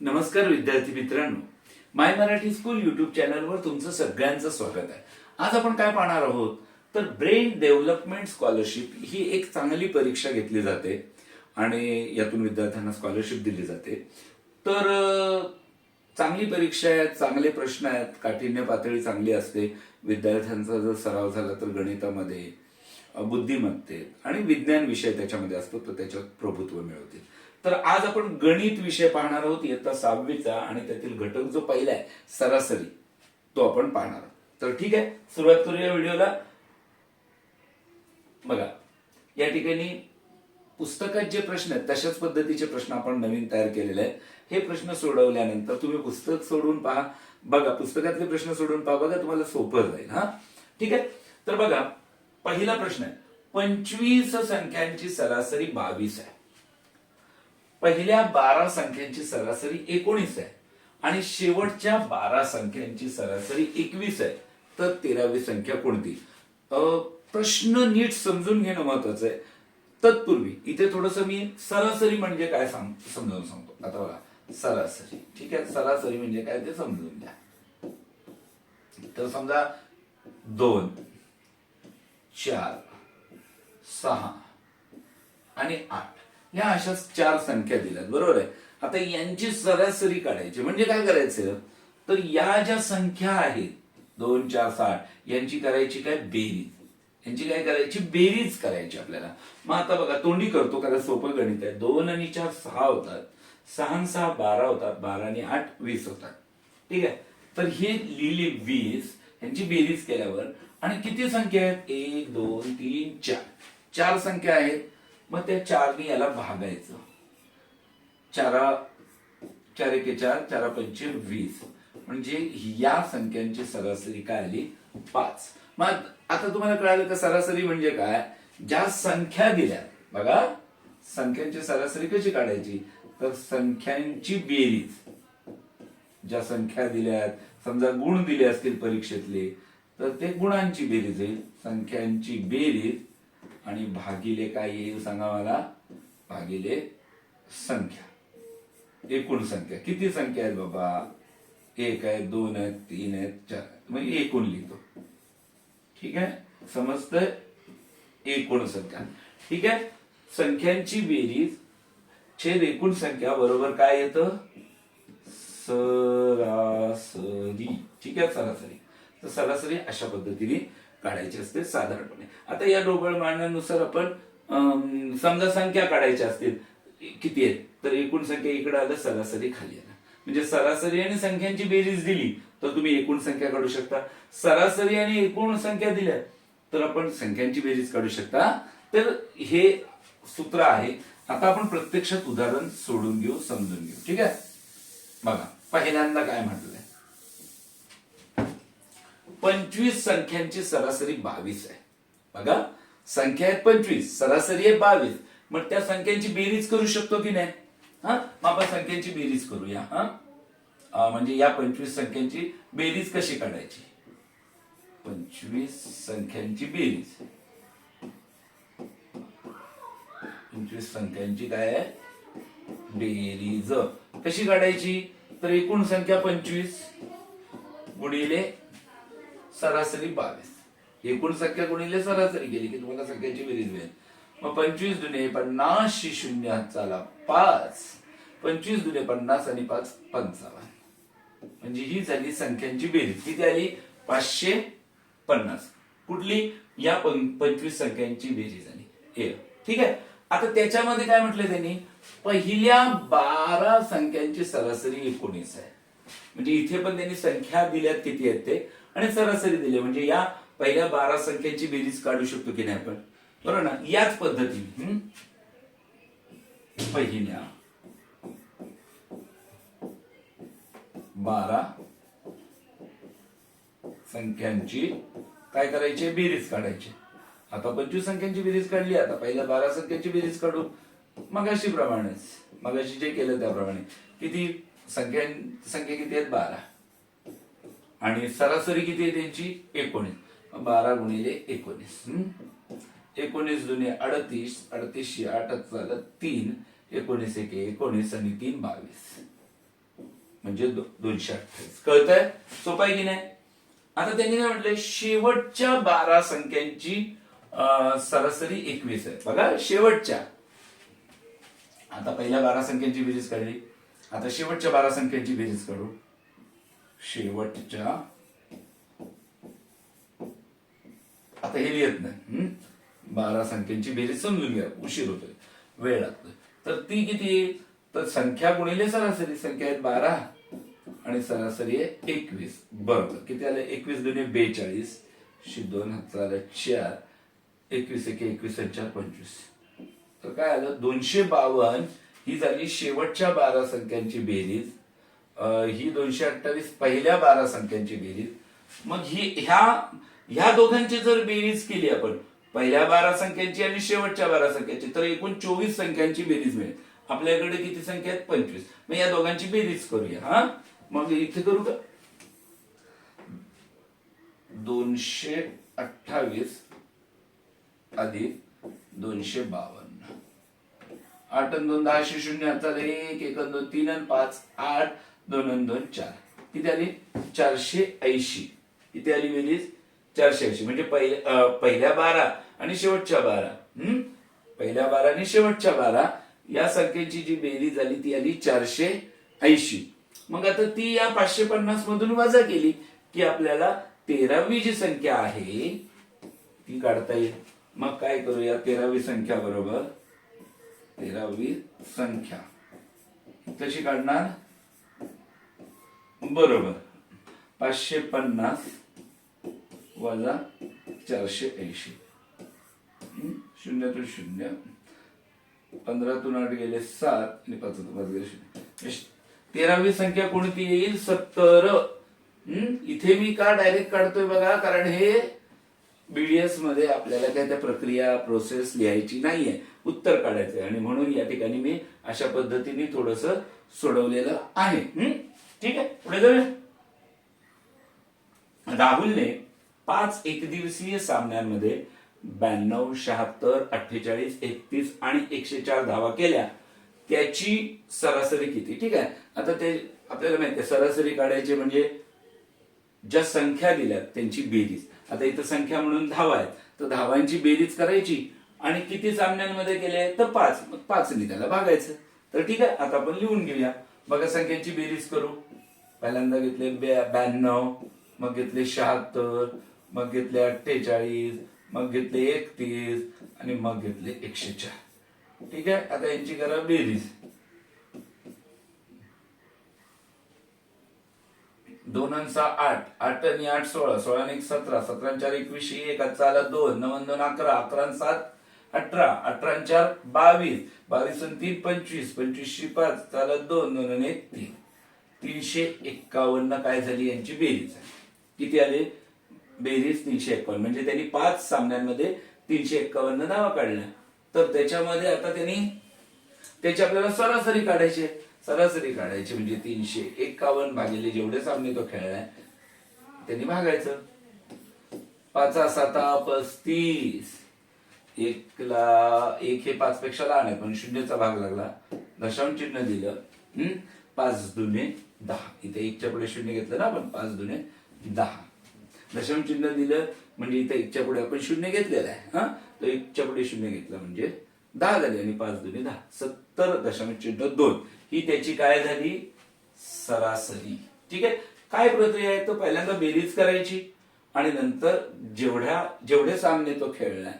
नमस्कार विद्यार्थी मित्रांनो, माय मराठी स्कूल युट्यूब चॅनलवर तुमचं सगळ्यांचं स्वागत आहे. आज आपण काय पाहणार आहोत तर ब्रेन डेव्हलपमेंट स्कॉलरशिप ही एक चांगली परीक्षा घेतली जाते आणि यातून विद्यार्थ्यांना स्कॉलरशिप दिली जाते. तर चांगली परीक्षा आहे, चांगले प्रश्न आहेत, काठिण्य पातळी चांगली असते. विद्यार्थ्यांचा जर सराव झाला तर गणितामध्ये, बुद्धिमत्तेत आणि विज्ञान विषय त्याच्यामध्ये असतो, तर त्याच्यात प्रभुत्व मिळवते. तर आज आपण गणित विषय पाहणार आहोत इयत्ता 6वीचा आणि त्यातील घटक जो पहिला आहे सरासरी तो आपण पाहणार आहोत. तर ठीक आहे, सुरुवात करूया व्हिडिओला. बघा, या ठिकाणी पुस्तकात जे प्रश्न आहेत तशाच पद्धतीचे प्रश्न आपण नवीन तयार केलेले आहेत. हे प्रश्न सोडवल्यानंतर तुम्ही पुस्तक सोडून पहा. बघा, पुस्तकातले प्रश्न सोडून पहा, बघा तुम्हाला सोपं जाईल. हा, ठीक आहे. तर बघा, पहिला प्रश्न आहे, 25 संख्यांची सरासरी 22 आहे. पहिल्या 12 संख्यांची सरासरी 19 आहे आणि शेवटच्या 12 संख्यांची सरासरी 21 आहे. तर 13वी संख्या कोणती? प्रश्न नीट समजून घेणं महत्वाचं आहे. तत्पूर्वी इथे थोडस मी सरासरी म्हणजे काय समजावून सांगतो. आता बघा, सरासरी, ठीक आहे, सरासरी म्हणजे काय ते समजून घ्या. तर समजा 2, 4, 6 आणि 8 या अशा 4 संख्या दिल्यात, बरोबर आहे. आता यांची सरासरी काढायची म्हणजे काय करायचं, तर या ज्या संख्या आहेत 2, 4, 6 यांची करायची काय बेरीज. यांची काय करायची बेरीज करायची आपल्याला. मग आता बघा, तोंडी करतो कारण सोपं गणित आहे. 2 आणि 4 6 होतात, 6 आणि 6 12 होतात, 12 आणि 8 20 होतात. ठीक आहे, तर हे लिहिले 20. यांची बेरीज केल्यावर आणि किती संख्या आहेत, 1 2 3 4 4 संख्या आहेत. मग त्या 4 याला भागायचं. 4 4 1 4 4 5 20 म्हणजे या संख्यांची सरासरी काय आली 5. मग आता तुम्हाला कळालं का सरासरी म्हणजे काय? ज्या संख्या दिल्या, बघा संख्यांची सरासरी कशी काढायची, तर संख्यांची बेरीज. ज्या संख्या दिल्यात, समजा गुण दिले असतील परीक्षेतले, तर ते गुणांची बेरीज येईल. संख्यांची बेरीज आणि भागिले काय येईल सांगा मला, भागिले संख्या, एकूण संख्या. किती संख्या आहेत बाबा, 1 आहे, 2 आहेत, 3 आहेत, 4. म्हणजे एकूण लिहितो. ठीक आहे, समजतंय, एकूण संख्या. ठीक आहे, संख्यांची बेरीज छेद एकूण संख्या बरोबर काय येतं, सरासरी. ठीक आहे, सरासरी. तर सरासरी अशा पद्धतीने काढायची असते साधारणपणे. आता या ढोबळ मांडण्यानुसार आपण समजा संख्या काढायच्या असतील, किती आहेत, तर एकूण संख्या इकडे आलं, सरासरी खाली आलं. म्हणजे सरासरी आणि संख्यांची बेरीज दिली तर तुम्ही एकूण संख्या काढू शकता. सरासरी आणि एकूण संख्या दिल्या तर आपण संख्यांची बेरीज काढू शकता. तर हे सूत्र आहे. आता आपण प्रत्यक्षात उदाहरण सोडून घेऊ, समजून घेऊ. ठीक आहे, बघा पहिल्यांदा काय म्हटलंय, 25 संख्यांची सरासरी 22 आहे. बघा, संख्या आहेत 25, सरासरी आहे 22. मग त्या संख्यांची बेरीज करू शकतो की नाही? हा, मग आपण संख्यांची बेरीज करूया. म्हणजे या 25 संख्यांची बेरीज कशी काढायची, 25 संख्यांची बेरीज. 25 संख्यांची काय आहे बेरीज कशी काढायची, तर एकूण संख्या 25 गुणिले सरासरी 22. एकूण संख्या गुणिले सरासरी केली की तुम्हाला संख्यांची बेरीज मिळेल. मग 25 दुने 50 शून्य हाताला 5, 25 दुने 50 आणि 5 55. म्हणजे ही झाली संख्यांची बेरीज. किती आली, 550. कुठली, या 25 संख्यांची बेरीज आली. ठीक आहे, आता त्याच्यामध्ये काय म्हटलं त्यांनी, पहिल्या 12 संख्यांची सरासरी 19 आहे. म्हणजे इथे पण त्यांनी संख्या दिल्यात किती आहेत ते आणि सरासरी दिली. म्हणजे या पहिल्या 12 संख्यांची बेरीज काढू शकतो की नाही आपण, बरोबर ना. याच पद्धतीने पहिल्या 12 संख्यांची काय करायची, बेरीज काढायची. आता 25 संख्यांची बेरीज काढली, आता पहिल्या 12 संख्यांची बेरीज काढू. मगाशी प्रमाणेच, मगाशी जे केलं त्याप्रमाणे. किती संख्या किती आहेत, 12 आणि सरासरी किती आहे त्यांची 19. 12 गुणिले 19, 19 दुने 38, 38 8 झालं 3, 19 1 19 आणि 3 22. म्हणजे 228. कळतंय? सोपं आहे की नाही? आता त्यांनी काय म्हटलंय, शेवटच्या 12 संख्यांची सरासरी 21 आहे. बघा, शेवटच्या, आता पहिल्या 12 संख्यांची बेरीज काढली, आता शेवटच्या 12 संख्यांची बेरीज काढू. शेवटच्या, आता हे लिहित नाही, 12 संख्यांची बेरीज समजून घ्या, उशीर होतोय, वेळ लागतोय. तर ती किती? तर संख्या गुणिले सरासरी. संख्या आहेत 12 आणि सरासरी आहे 21. बरोबर. किती आले? 21 दुने 42, 2 हाताला 4, 21 एके 21 आणि 4 25. तर काय आलं? 252 ही झाली शेवटच्या 12 संख्यांची बेरीज. ही 228 पहिल्या 12 संख्यांची बेरीज. मग ह्या दोघांची जर बेरीज केली आपण, पहिल्या 12 संख्यांची आणि शेवटच्या 12 संख्यांची, तर एकूण 24 संख्यांची बेरीज मिळेल. आपल्याकडे किती संख्या आहेत? 25. मग या दोघांची बेरीज करूया. हा, मग इथे करू का? 228 अधिक 252. 8 आणि 2 10, 0 हातात 1, 1 आणि 2 3 आणि 5 8, 2 आणि 2 4. किती आली? 480. किती आली बेरीज? 480. म्हणजे पहिल्या 12 आणि शेवटच्या 12, पहिल्या 12 आणि शेवटच्या 12 या संख्येची जी बेरीज झाली ती आली 480. मग आता ती या 550 मधून वजा केली की आपल्याला 13वी जी संख्या आहे ती काढता येईल. मग काय करूया? 13वी संख्या बरोबर 13वी संख्या कशी काढणार? बरोबर, 550 वजा 480. 0 तून 0, 15 तून 8 गेले 7 आणि 5 तून 5 गेले 0. 13वी संख्या कोणती येईल? 70. इथे मी का डायरेक्ट काढतोय बघा, कारण हे बीडीएस मध्ये आपल्याला काय त्या प्रक्रिया प्रोसेस लिहायची नाहीये, उत्तर काढायचंय. आणि म्हणून या ठिकाणी मी अशा पद्धतीने थोडस सोडवलेलं आहे. ठीक आहे, पुढे जाऊया. राहुलने 5 एकदिवसीय सामन्यांमध्ये 92, 76, 48, 31 आणि 104 धावा केल्या. त्याची सरासरी किती? ठीक आहे, आता ते आपल्याला माहिती आहे, सरासरी काढायची म्हणजे ज्या संख्या दिल्यात त्यांची बेरीज. आता इथं संख्या म्हणून धावा आहेत, तर धावांची बेरीज करायची आणि किती सामन्यांमध्ये केले? तर 5. मग 5 ने त्याला भागायचं. तर ठीक आहे, आता आपण लिहून घेऊया. बघा, संख्यांची बेरीज करू. पहिल्यांदा घेतले 92, मग घेतले 76, मग घेतले 48, मग घेतले 31 आणि मग घेतले 104. ठीक आहे, आता यांची करा बेरीज. 2 आणि 6 8, 8 आणि 8 16, 16 आणि 1 17, 17 आणि 4 21, 1 चाला 2, 9 आणि 2 11, 11 आणि 7 18, 18 आणि 4 22, 22 आणि 3 25, 25 5 चाला 2, 2 आणि 1 3. 351 काय झाली यांची बेरीज? किती आले? बेरीज 351. म्हणजे त्यांनी 5 सामन्यांमध्ये 351 धावा काढल्या. तर त्याच्यामध्ये आता त्याची आपल्याला सरासरी काढायची. सरासरी काढायची म्हणजे 351 भागिले जेवढे सामने तो खेळलाय त्यांनी भागायचं. 5 7 35. 1 हे 5 पेक्षा लहान आहे पण 0चा भाग लागला, दशांश चिन्ह दिलं. 5 दुने 10. इथे 1च्या पुढे 0 घेतलं ना आपण, 5 दुने 10. दशांश चिन्ह दिलं म्हणजे इथे 1च्या पुढे आपण 0 घेतलेला आहे. तर 1च्या पुढे 0 घेतला म्हणजे 10 झाले आणि 5 दुने 10, 70.2. ही त्याची काय झाली? सरासरी. ठीक आहे, काय प्रक्रिया आहे? तो पहिल्यांदा बेरीज करायची आणि नंतर जेवढे सामने तो खेळलाय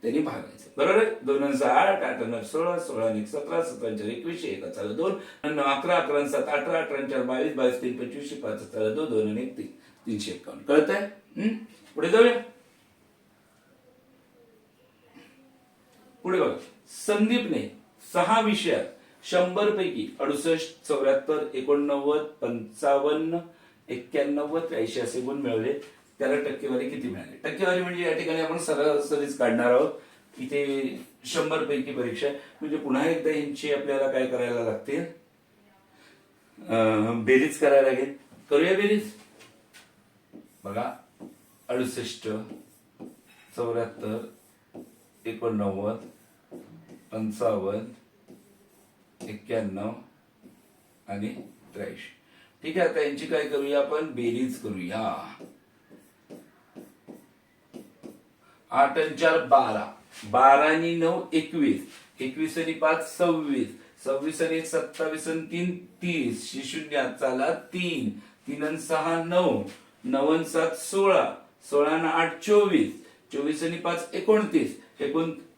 त्यांनी भागायचं. बरोबर आहे? 2 आणि 6 8, 8 आणि 16, 16 आणि 1 17, 17 आणि 4 21, 1 चाला 2, 9 11, 11 आणि 7 18, 18 आणि 4 22, 22 3 25, 5 चाला 2, 2 आणि 1 3, 351. कळतंय? पुढे जाऊया. पुढे बघा, संदीपने 6 विषयात 100 पैकी 68, 74, 89, 55, 91, 83 असे गुण मिळवले. त्याला टक्केवारी किती मिळाली? टक्केवारी म्हणजे या ठिकाणी आपण सरासरीच काढणार आहोत. इथे 100 पैकी परीक्षा म्हणजे पुन्हा एकदा यांची आपल्याला काय करायला लागते? बेरीज करायला लागेल. करूया बेरीज. बघा, 68, 74, 89, 55, 91 आणि 83. ठीक आहे. आता यांची काय करूया आपण, बेरीज करूया. 8 आणि 4 12, 12 आणि 9 21, 21 आणि 5 26, 26 आणि 1 27 आणि 3 30, शून्य चाला 3, 3 आणि 6 9, 9 आणि 7 16, 16 आणि 8 24, 24 आणि 5 29,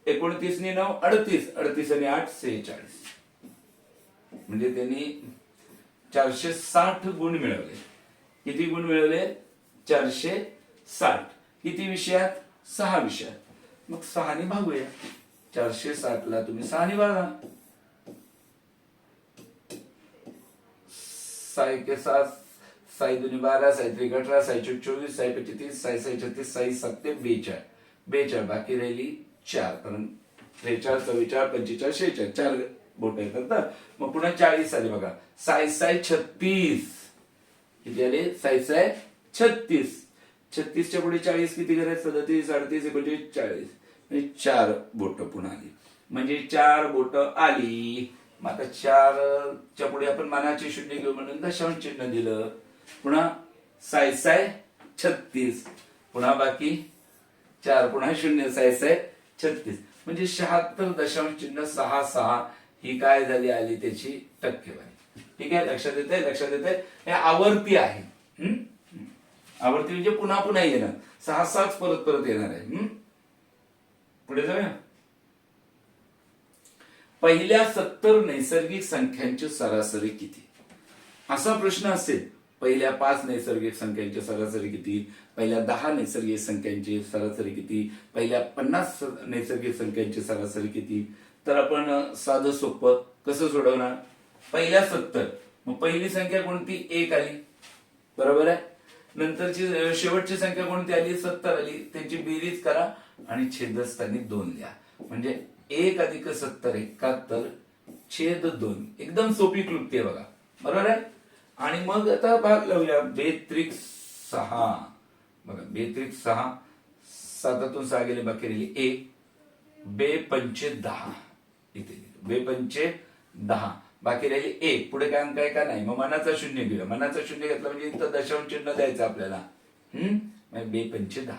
29 आणि 9 38, 38 आणि 8 46. म्हणजे त्यांनी 460 गुण मिळवले. किती गुण मिळवले? 460. किती विषयात? 6 विषयात. मग 6 ने भागूया. 460 ला तुम्ही 6 ने भागा. 6 के 7, 6 दुनी 12, 6 त्रिक 18, 6 चौक 24, 6 पंचे 30, 6 6 36, 6 7 42, 42 बाकी राहिली 4. कारण 43, 44, 45, 46 4 बोट येतात ना. मग पुन्हा 40 आले बघा. 6 6 36. किती आले? 6 6 36. 36 च्या पुढे 40 किती करायचं? 37, 38, 39, 40. म्हणजे 4 बोट पुन्हा आली. म्हणजे 4 बोट आली. मग आता 4 च्या पुढे आपण मानाचे शून्य घेऊ म्हणून दशांश चिन्ह दिलं. पुन्हा 6 6 36. पुन्हा बाकी 4 पुन्हा शून्य 6 6 36. म्हणजे 76.66 ही काय झाली आली त्याची टक्केवारी. ठीक आहे. लक्षात येते? लक्षात येते? हे आवर्ती आहे. आवर्ती म्हणजे पुन्हा पुन्हा येणार. 6 6 परत परत येणार आहे. पुढे जाऊया. पहिल्या 70 नैसर्गिक संख्यांची सरासरी किती? असा प्रश्न असेल. पहिल्या 5 नैसर्गिक संख्यांची सरासरी किती? पहिल्या 10 नैसर्गिक संख्यांची सरासरी किती? पहिल्या 50 नैसर्गिक संख्यांची सरासरी किती? तर आपण साधं सोपं कसं सोडवणार? पहिल्या 70, मग पहिली संख्या कोणती? 1 आली, बरोबर आहे. नंतरची शेवटची संख्या कोणती आली? 70 आली. त्यांची बेरीज करा आणि छेदस्थानी 2 द्या. म्हणजे 1 अधिक 70 71 छेद 2. एकदम सोपी क्लुप्ती आहे बघा, बरोबर आहे. आणि मग आता भाग लावूया. 2 त्रिक 6 बघा. 2 त्रिक 6, 7 6 गेले बाकी राहिली 1. 2 पंचे 10 इथे 2 पंचे 10 बाकी राहिली 1. पुढे काय अंक आहे का नाही? मग मनाचा शून्य घेऊया. मनाचा शून्य घेतला म्हणजे इथं दशांश चिन्ह द्यायचं आपल्याला. 2 पंचे 10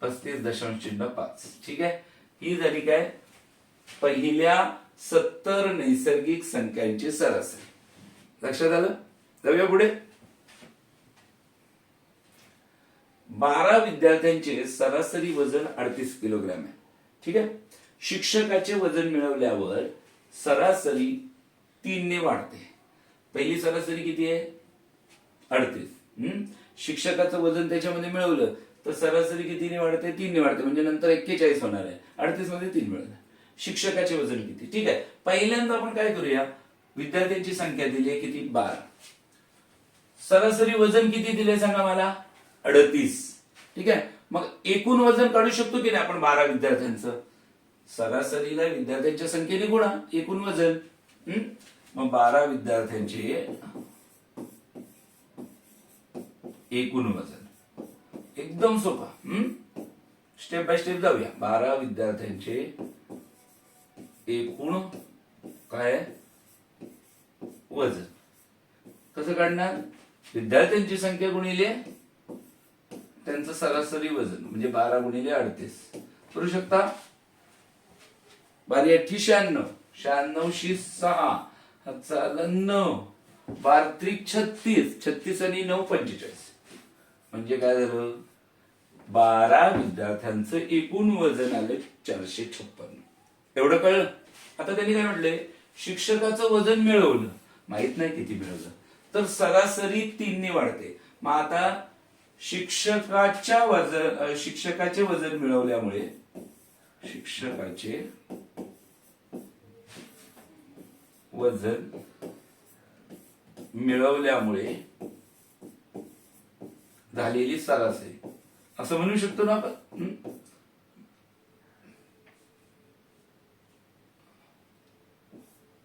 35.5. ठीक आहे. ही झाली काय? पहिल्या 70 नैसर्गिक संख्यांची सरासरी. लक्षात आलं? जाऊया पुढे. 12 विद्यार्थ्यांचे सरासरी वजन 38 किलोग्राम आहे. ठीक आहे. शिक्षकाचे वजन मिळवल्यावर सरासरी 3 ने वाढते. पहिली सरासरी किती आहे? 38. शिक्षकाचं वजन त्याच्यामध्ये मिळवलं तर सरासरी कितीने वाढते? 3 ने वाढते. म्हणजे नंतर 41 होणार आहे. 38 मध्ये 3 मिळालं. शिक्षकाचे वजन किती? ठीक आहे. पहिल्यांदा आपण काय करूया? विद्यार्थ्यांची संख्या दिली आहे किती? 12. सरासरी वजन किती दिले सांगा मला? 38. ठीक आहे. मग एकूण वजन काढू शकतो की नाही आपण 12 विद्यार्थ्यांचं? सरासरीला विद्यार्थ्यांच्या संख्येने गुणा एकूण वजन. मग 12 विद्यार्थ्यांचे एकूण वजन. एकदम सोपा. स्टेप बाय स्टेप जाऊया. 12 विद्यार्थ्यांचे एकूण काय वजन कसं काढणार? विद्यार्थ्यांची संख्या गुणिले त्यांचं सरासरी वजन म्हणजे 12 गुणिले 38 करू शकता. 12 8 96, 96 शी 6 9, 12 त्रिक 36, 36 आणि 9 45. म्हणजे काय झालं? 12 विद्यार्थ्यांचं एकूण वजन आलं 456. एवढं कळलं? आता त्यांनी काय म्हटलंय? शिक्षकाचं वजन मिळवलं, माहित नाही किती मिळवलं, तर सरासरी 3 ने वाढते. मग आता शिक्षकाचे वजन मिळवल्यामुळे शिक्षकाचे वजन मिळवल्यामुळे झालेली सरासरी असं म्हणू शकतो ना आपण.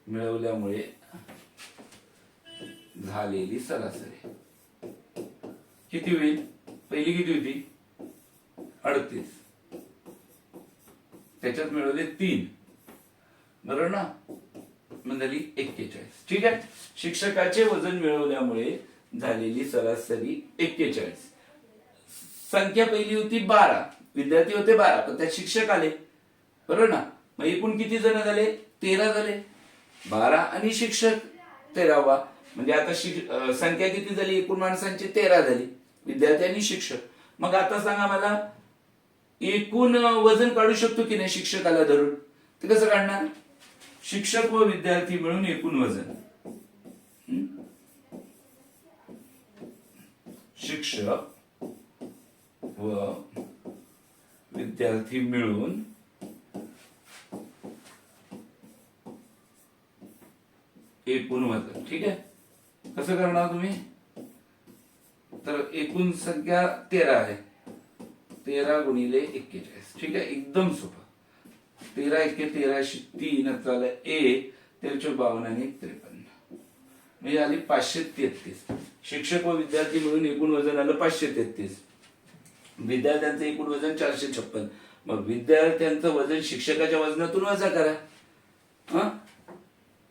मिळवल्यामुळे झालेली सरासरी किती होईल? पहिली किती होती? 38. त्याच्यात मिळवले 3, बरोबर ना? झाली 41. ठीक आहे. शिक्षकाचे वजन मिळवल्यामुळे झालेली सरासरी 41. संख्या पहिली होती 12, विद्यार्थी होते 12, पण त्यात शिक्षक आले, बरोबर ना. मग एकूण किती जण झाले? 13 झाले. 12 आणि शिक्षक 13वा, म्हणजे आता संख्या किती झाली? एकूण माणसांची 13 झाली, विद्यार्थी आणि शिक्षक. मग आता सांगा मला, एकूण वजन काढू शकतो की नाही शिक्षकाला धरून? ते कसं काढणार? शिक्षक व विद्यार्थी मिळून एकूण वजन. शिक्षक व विद्यार्थी मिळून एकूण वजन. ठीक आहे. कसं करणार तुम्ही? तर एकूण संख्या 13 आहे, 13 गुणिले 41. ठीक आहे, एकदम सोपं. 13 एके 13, 3 झालं ए, 53 आणि 53, म्हणजे आली 533. शिक्षक व विद्यार्थी मिळून एकूण वजन आलं 533. विद्यार्थ्यांचं एकूण वजन 456. मग विद्यार्थ्यांचं वजन शिक्षकाच्या वजनातून वजा करा.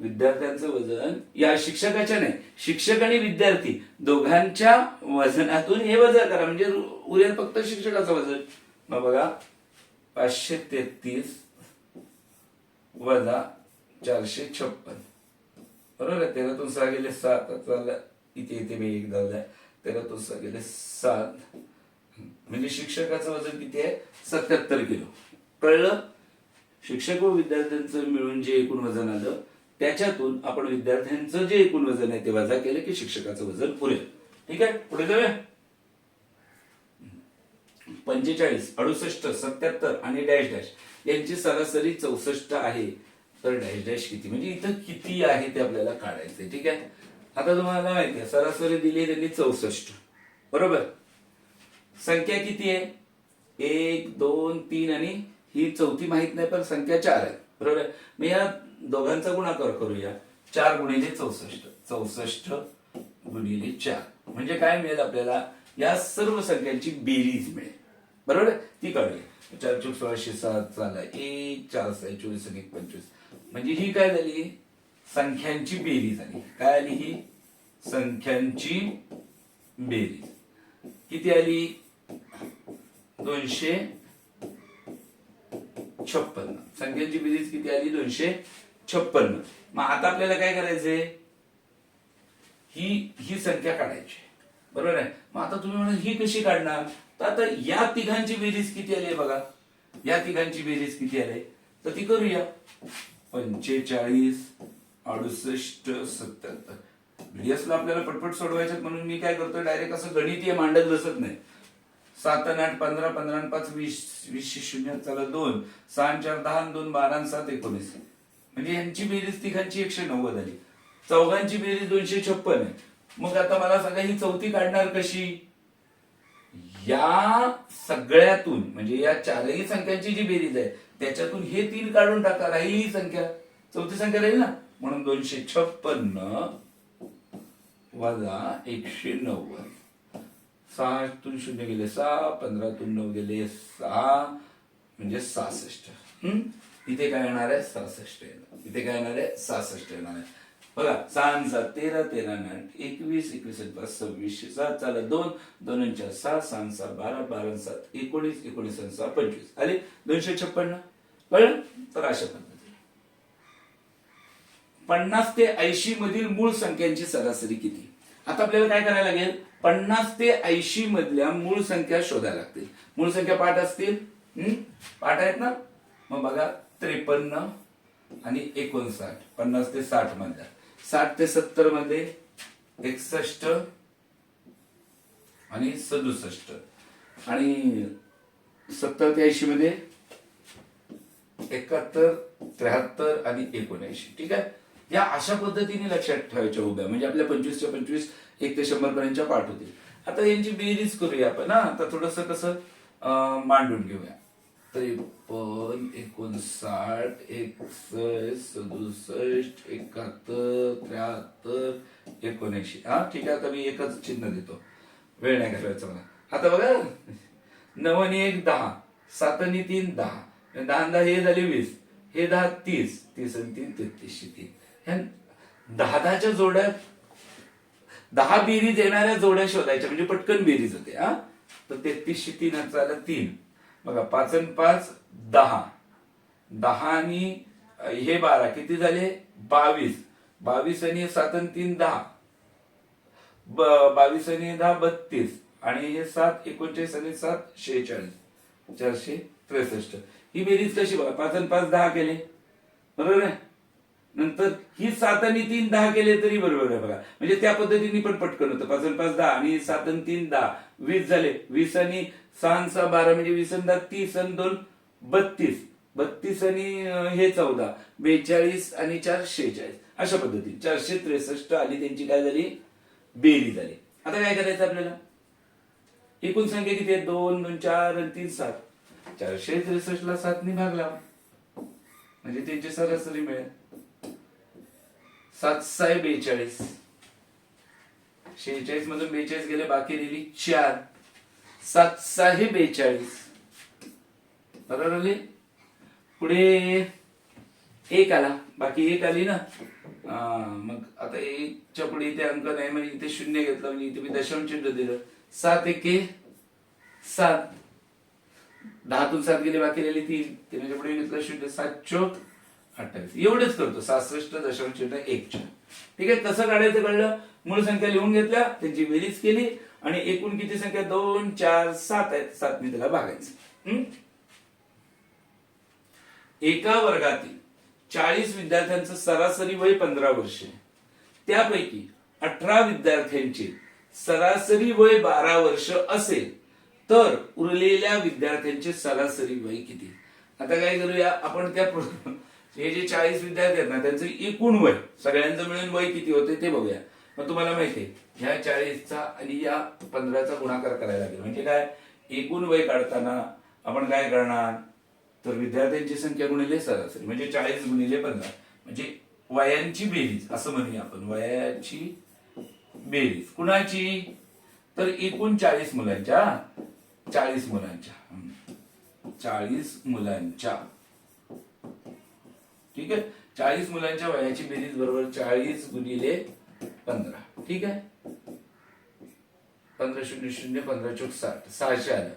विद्यार्थ्यांचं वजन या शिक्षकाच्या नाही, शिक्षक आणि विद्यार्थी दोघांच्या वजनातून हे वजा करा, म्हणजे उरेल फक्त शिक्षकाचं वजन. मग बघा, 533 वजा 456, बरोबर आहे. 13 तून 6 गेले 7, इथे मी 1 झालाय. 13 तून 6 गेले 7, म्हणजे शिक्षकाचं वजन किती आहे? 77 किलो. कळलं? शिक्षक व विद्यार्थ्यांचं मिळून जे एकूण वजन आलं, त्याच्यातून आपण विद्यार्थ्यांचं जे एकूण वजन आहे ते वजा केलं की शिक्षकाचं वजन उरेल. ठीक आहे, पुढे जाऊया. 45, 68, 77 आणि डॅश डॅश यांची सरासरी 64 आहे, तर डॅश डॅश किती? म्हणजे इथं किती आहे ते आपल्याला काढायचंय. ठीक आहे. आता तुम्हाला माहिती आहे सरासरी दिली त्यांनी 64, बरोबर. संख्या किती आहे? 1, 2, 3 आणि ही चौथी माहित नाही, पण संख्या 4 आहे, बरोबर. मी या दोघांचा गुणाकार करूया. 4 गुणिले 64, 64 गुणिले 4, म्हणजे काय मिळेल आपल्याला? या सर्व संख्यांची बेरीज मिळेल, बरोबर. ती काढूया. 4 चूक 16, 7 झाला 1, 4 6 24 आणि 25, म्हणजे ही काय झाली? संख्यांची बेरीज आली. काय आली? ही संख्यांची बेरीज किती आली? 256. संख्यांची बेरीज किती आली? 256. मग आता आपल्याला काय करायचंय? ही संख्या काढायची, बरोबर आहे. मग आता तुम्ही म्हणा ही कशी काढणार? तर आता या तिघांची बेरीज किती आली बघा, या तिघांची बेरीज किती आली तर ती करूया. 45, 68, 77. VS ला आपल्याला पटपट सोडवायचं, म्हणून मी काय करतो, डायरेक्ट असं गणितीय मांडत बसत नाही. 7 आणि 8 15, 15 आणि 5 20, 20 0 चला 2, 6 आणि 4 10, 2 12 आणि 7 19, म्हणजे यांची बेरीज तिघांची 190 आली. चौघांची बेरीज 256 आहे. मग आता मला सांगा ही चौथी काढणार कशी? या सगळ्यातून, म्हणजे या चारही संख्यांची जी बेरीज आहे त्याच्यातून हे 3 काढून टाका, राहील ही संख्या, चौथी संख्या राहील ना. म्हणून 256 वजा 190. 6 तून 0 गेले 6, 15 तून 9 गेले 6, म्हणजे 66. इथे काय येणार आहे? 66 येणार. इथे काय येणार आहे? 66 येणार आहे. बघा, 6 7 13, 13 8 21, 21 5 26, 7 चाला 2, 2 4 6, 6 6 12, 12 7 19, 19 6 25 आले 256. कळलं? तर अशा पद्धतीने 50 ते 80 मधील मूळ संख्यांची सरासरी किती? आता आपल्याला काय करायला लागेल? 50 ते 80 मधल्या मूळ संख्या शोधायला लागतील. मूळ संख्या पाठ असतील, पाठ आहेत ना. मग बघा 53 आणि 59. 50 ते 60 मधल्या, 60 ते 70 मध्ये 61 आणि 67, आणि 70 ते 80 मध्ये 71, 73 आणि 79. ठीक आहे. या अशा पद्धतीने लक्षात ठेवायच्या उभ्या, म्हणजे आपल्या 25 च्या 25 1 ते 100 पर्यंतच्या पाठ होतील. आता यांची बेरीज करूया आपण. आता थोडस कसं मांडून घेऊया. 53, 59, 61, 67, 71, 73, 79. हा ठीक आहे. आता मी एकच चिन्ह देतो, वेळ नाही घालवायचा मला. आता बघा, 9 आणि 1 10, 7 आणि 3 10, 10 10 हे झाले 20, हे 10 30, 30 आणि 3 33. ह्या 10-10च्या जोड्या, 10 बेरीज येणाऱ्या जोड्या शोधायच्या म्हणजे पटकन बेरीज होते. हा, तर 33 3 झालं 3. बघा 5 आणि 5 10, 10 आणि हे 12 किती झाले 22, 22 आणि 7 आणि 3 10, 22 आणि 10 32, आणि हे 7 39 आणि 7 46, 463. ही बेरीज कशी बघा, 5 आणि 5 10 केले बरोबर आहे. नंतर ही 7 आणि 3 10 केले तरी बरोबर आहे बघा. म्हणजे त्या पद्धतीने पण पटकन होतं. 5 आणि 5 10 आणि 7 आणि 3 10, 20 झाले. 20 आणि 6 आणि 6 12 म्हणजे 20 आणि 10 30 आणि 2 32, 32 आणि हे 14, 42 आणि 4 46. अशा पद्धतीने 463 आली त्यांची काय झाली बेरीज झाली. आता काय करायचं आपल्याला, एकूण संख्या किती आहे 2 2 4 आणि 3 7. 463 ला 7 ने भाग लावा म्हणजे त्यांची सरासरी मिळेल. 7 6 42, 46 मधून 42 गेले बाकी राहिली 4, 7 6 42 बरोबर आली. पुढे 1 आला, बाकी 1 आली ना. मग आता 1च्या पुढे इथे अंक नाही म्हणजे इथे 0 घेतला म्हणजे इथे मी दशांश चिन्ह दिलं. 7 1 7, 10तून 7 गेले बाकी राहिली 3, त्याच्या पुढे घेतलं 0, 7 चोक 28. एवढंच करतो 66.1. ठीक आहे. कसं काढायचं कळलं, मूळ संख्या लिहून घेतल्या, त्यांची बेरीज केली आणि एकूण किती संख्या 2 4 7 आहेत, 7 ने त्याला भागायचं. एका वर्गातील 40 विद्यार्थ्यांचं सरासरी वय 15 वर्षे, त्यापैकी 18 विद्यार्थ्यांचे सरासरी वय 12 वर्ष असेल तर उरलेल्या विद्यार्थ्यांचे सरासरी वय किती. आता काय करूया आपण, त्या हे जे 40 विद्यार्थी आहेत ना त्यांचं एकूण वय सगळ्यांचं मिळून वय किती होते ते बघूया. मग तुम्हाला माहिती आहे ह्या 40चा आणि या 15चा गुणाकार करायला लागेल. म्हणजे काय, एकूण वय काढताना आपण काय करणार, तर विद्यार्थ्यांची संख्या गुणिले सरासरी म्हणजे 40 गुणिले 15 म्हणजे वयांची बेरीज असं म्हणूया आपण. वयाची बेरीज कुणाची, तर एकूण 40 मुलांच्या, 40 मुलांच्या ठीक आहे. 40 मुलांच्या वयाची बेरीज बरोबर 40 गुणिले 15. ठीक आहे. 15 0 0 15 चौक 60, 600 आलं.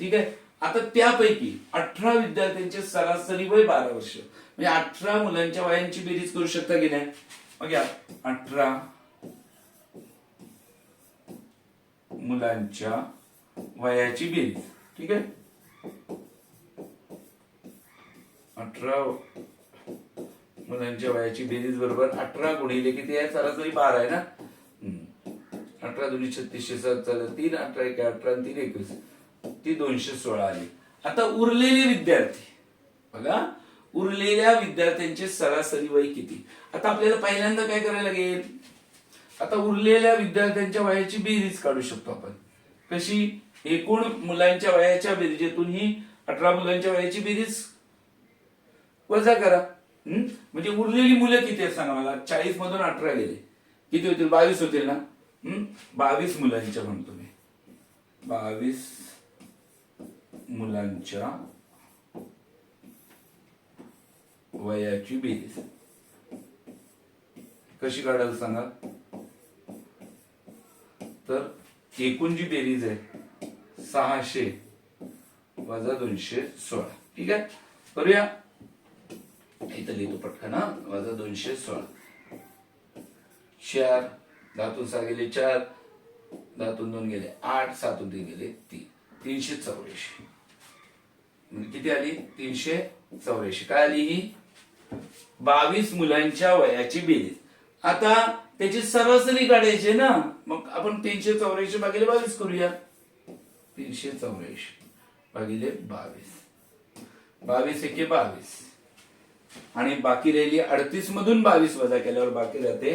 ठीक आहे. आता त्यापैकी 18 विद्यार्थ्यांचे सरासरी वय 12 वर्ष म्हणजे 18 मुलांच्या वयांची बेरीज करू शकता की नाही. मग या 18 मुलांच्या वयाची बेरीज. ठीक आहे. 18 मुलांच्या वयाची बेरीज बरोबर 18 गुणिले किती आहे, सरासरी 12 आहे ना. 18 2 36 7 झालं 3, 18 1 18 3 21, ती 216 आली. आता उरलेले विद्यार्थी बघा, उरलेल्या विद्यार्थ्यांचे सरासरी वय किती. आता आपल्याला पहिल्यांदा काय करायला लागेल, आता उरलेल्या विद्यार्थ्यांच्या वयाची बेरीज काढू शकतो आपण. कशी, एकूण मुलांच्या वयाच्या बेरीजेतून ही 18 मुलांच्या वयाची बेरीज वजा करा. म्हणजे उरलेली मुलं किती आहेत सांगा मला. 40 मधून 18 गेले किती होतील, 22 होतील ना. 22 मुलांच्या म्हणतो मी, 22 मुलांच्या वयाची बेरीज कशी काढायला सांगा. तर एकूण जी बेरीज आहे 600 वजा 216. ठीक आहे. करूया, इथं लिहितो पटकन. वजा 216, 4 10तून 6 गेले 4, 10तून 2 गेले 8, 7तून 3 गेले 3, 384. म्हणजे किती आली 384. काय आली ही 22 मुलांच्या वयाची बेरीज. आता त्याची सरासरी काढायची ना, मग आपण 384 भागिले 22 करूया. 384 भागिले 22, 22 1 22 आणि बाकी राहिली 38 मधून 22 वजा केल्यावर बाकी राहते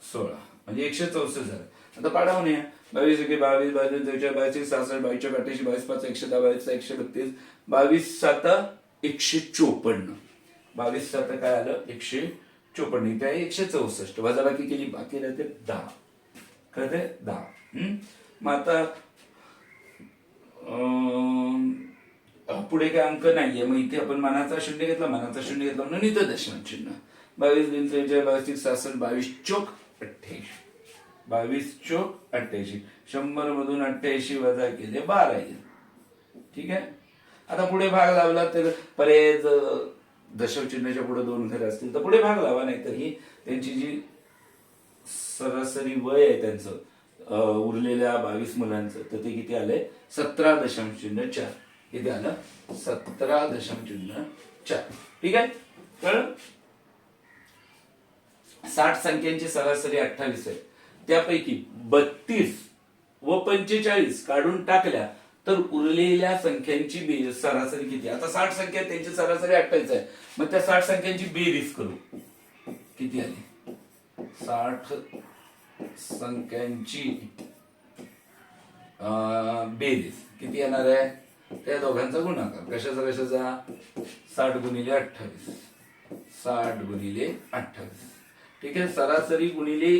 16 म्हणजे 164 झालं. आता पाडावून या 22 1 22 22 23 22 66 22 88 22 5 122 132 22 7 154, 22 7 काय आलं 154. इथे आहे 164. वजा बाकी केली बाकी राहते 10. कळते 10. मग आता पुढे काय अंक नाहीये, मग इथे आपण मानाचा 0 घेतला, मानाचा 0 घेतला म्हणून इथं दशांश चिन्ह. 22 बिन 22 66 22 चोक 88, 22 चोक 88, 100 मधून 88 वजा केले 12 येईल. ठीक आहे. आता पुढे भाग लावला तर पर्याय दशम चिन्हाच्या पुढे 2 घरे असतील तर पुढे भाग लावा, नाही तर ही त्यांची जी सरासरी वय आहे त्यांचं उरलेल्या 22 मुलांचं तर ते किती आलंय 17.4. किती आलं 17.4. ठीक आहे. कळलं. 60 संख्यांची सरासरी 28 आहे. त्यापैकी 32 व 45 काढून टाकल्या तर उरलेल्या संख्यांची सरासरी किती. आता 60 संख्या त्यांची सरासरी 28 आहे. मग त्या 60 संख्यांची बेरीज करू. किती आली 60 संख्यांची बेरीज किती येणार आहे. त्या दोघांचा गुणाकार कशाचा 60 गुणिले 28, 60 गुणिले 28. ठीक आहे. सरासरी गुणिले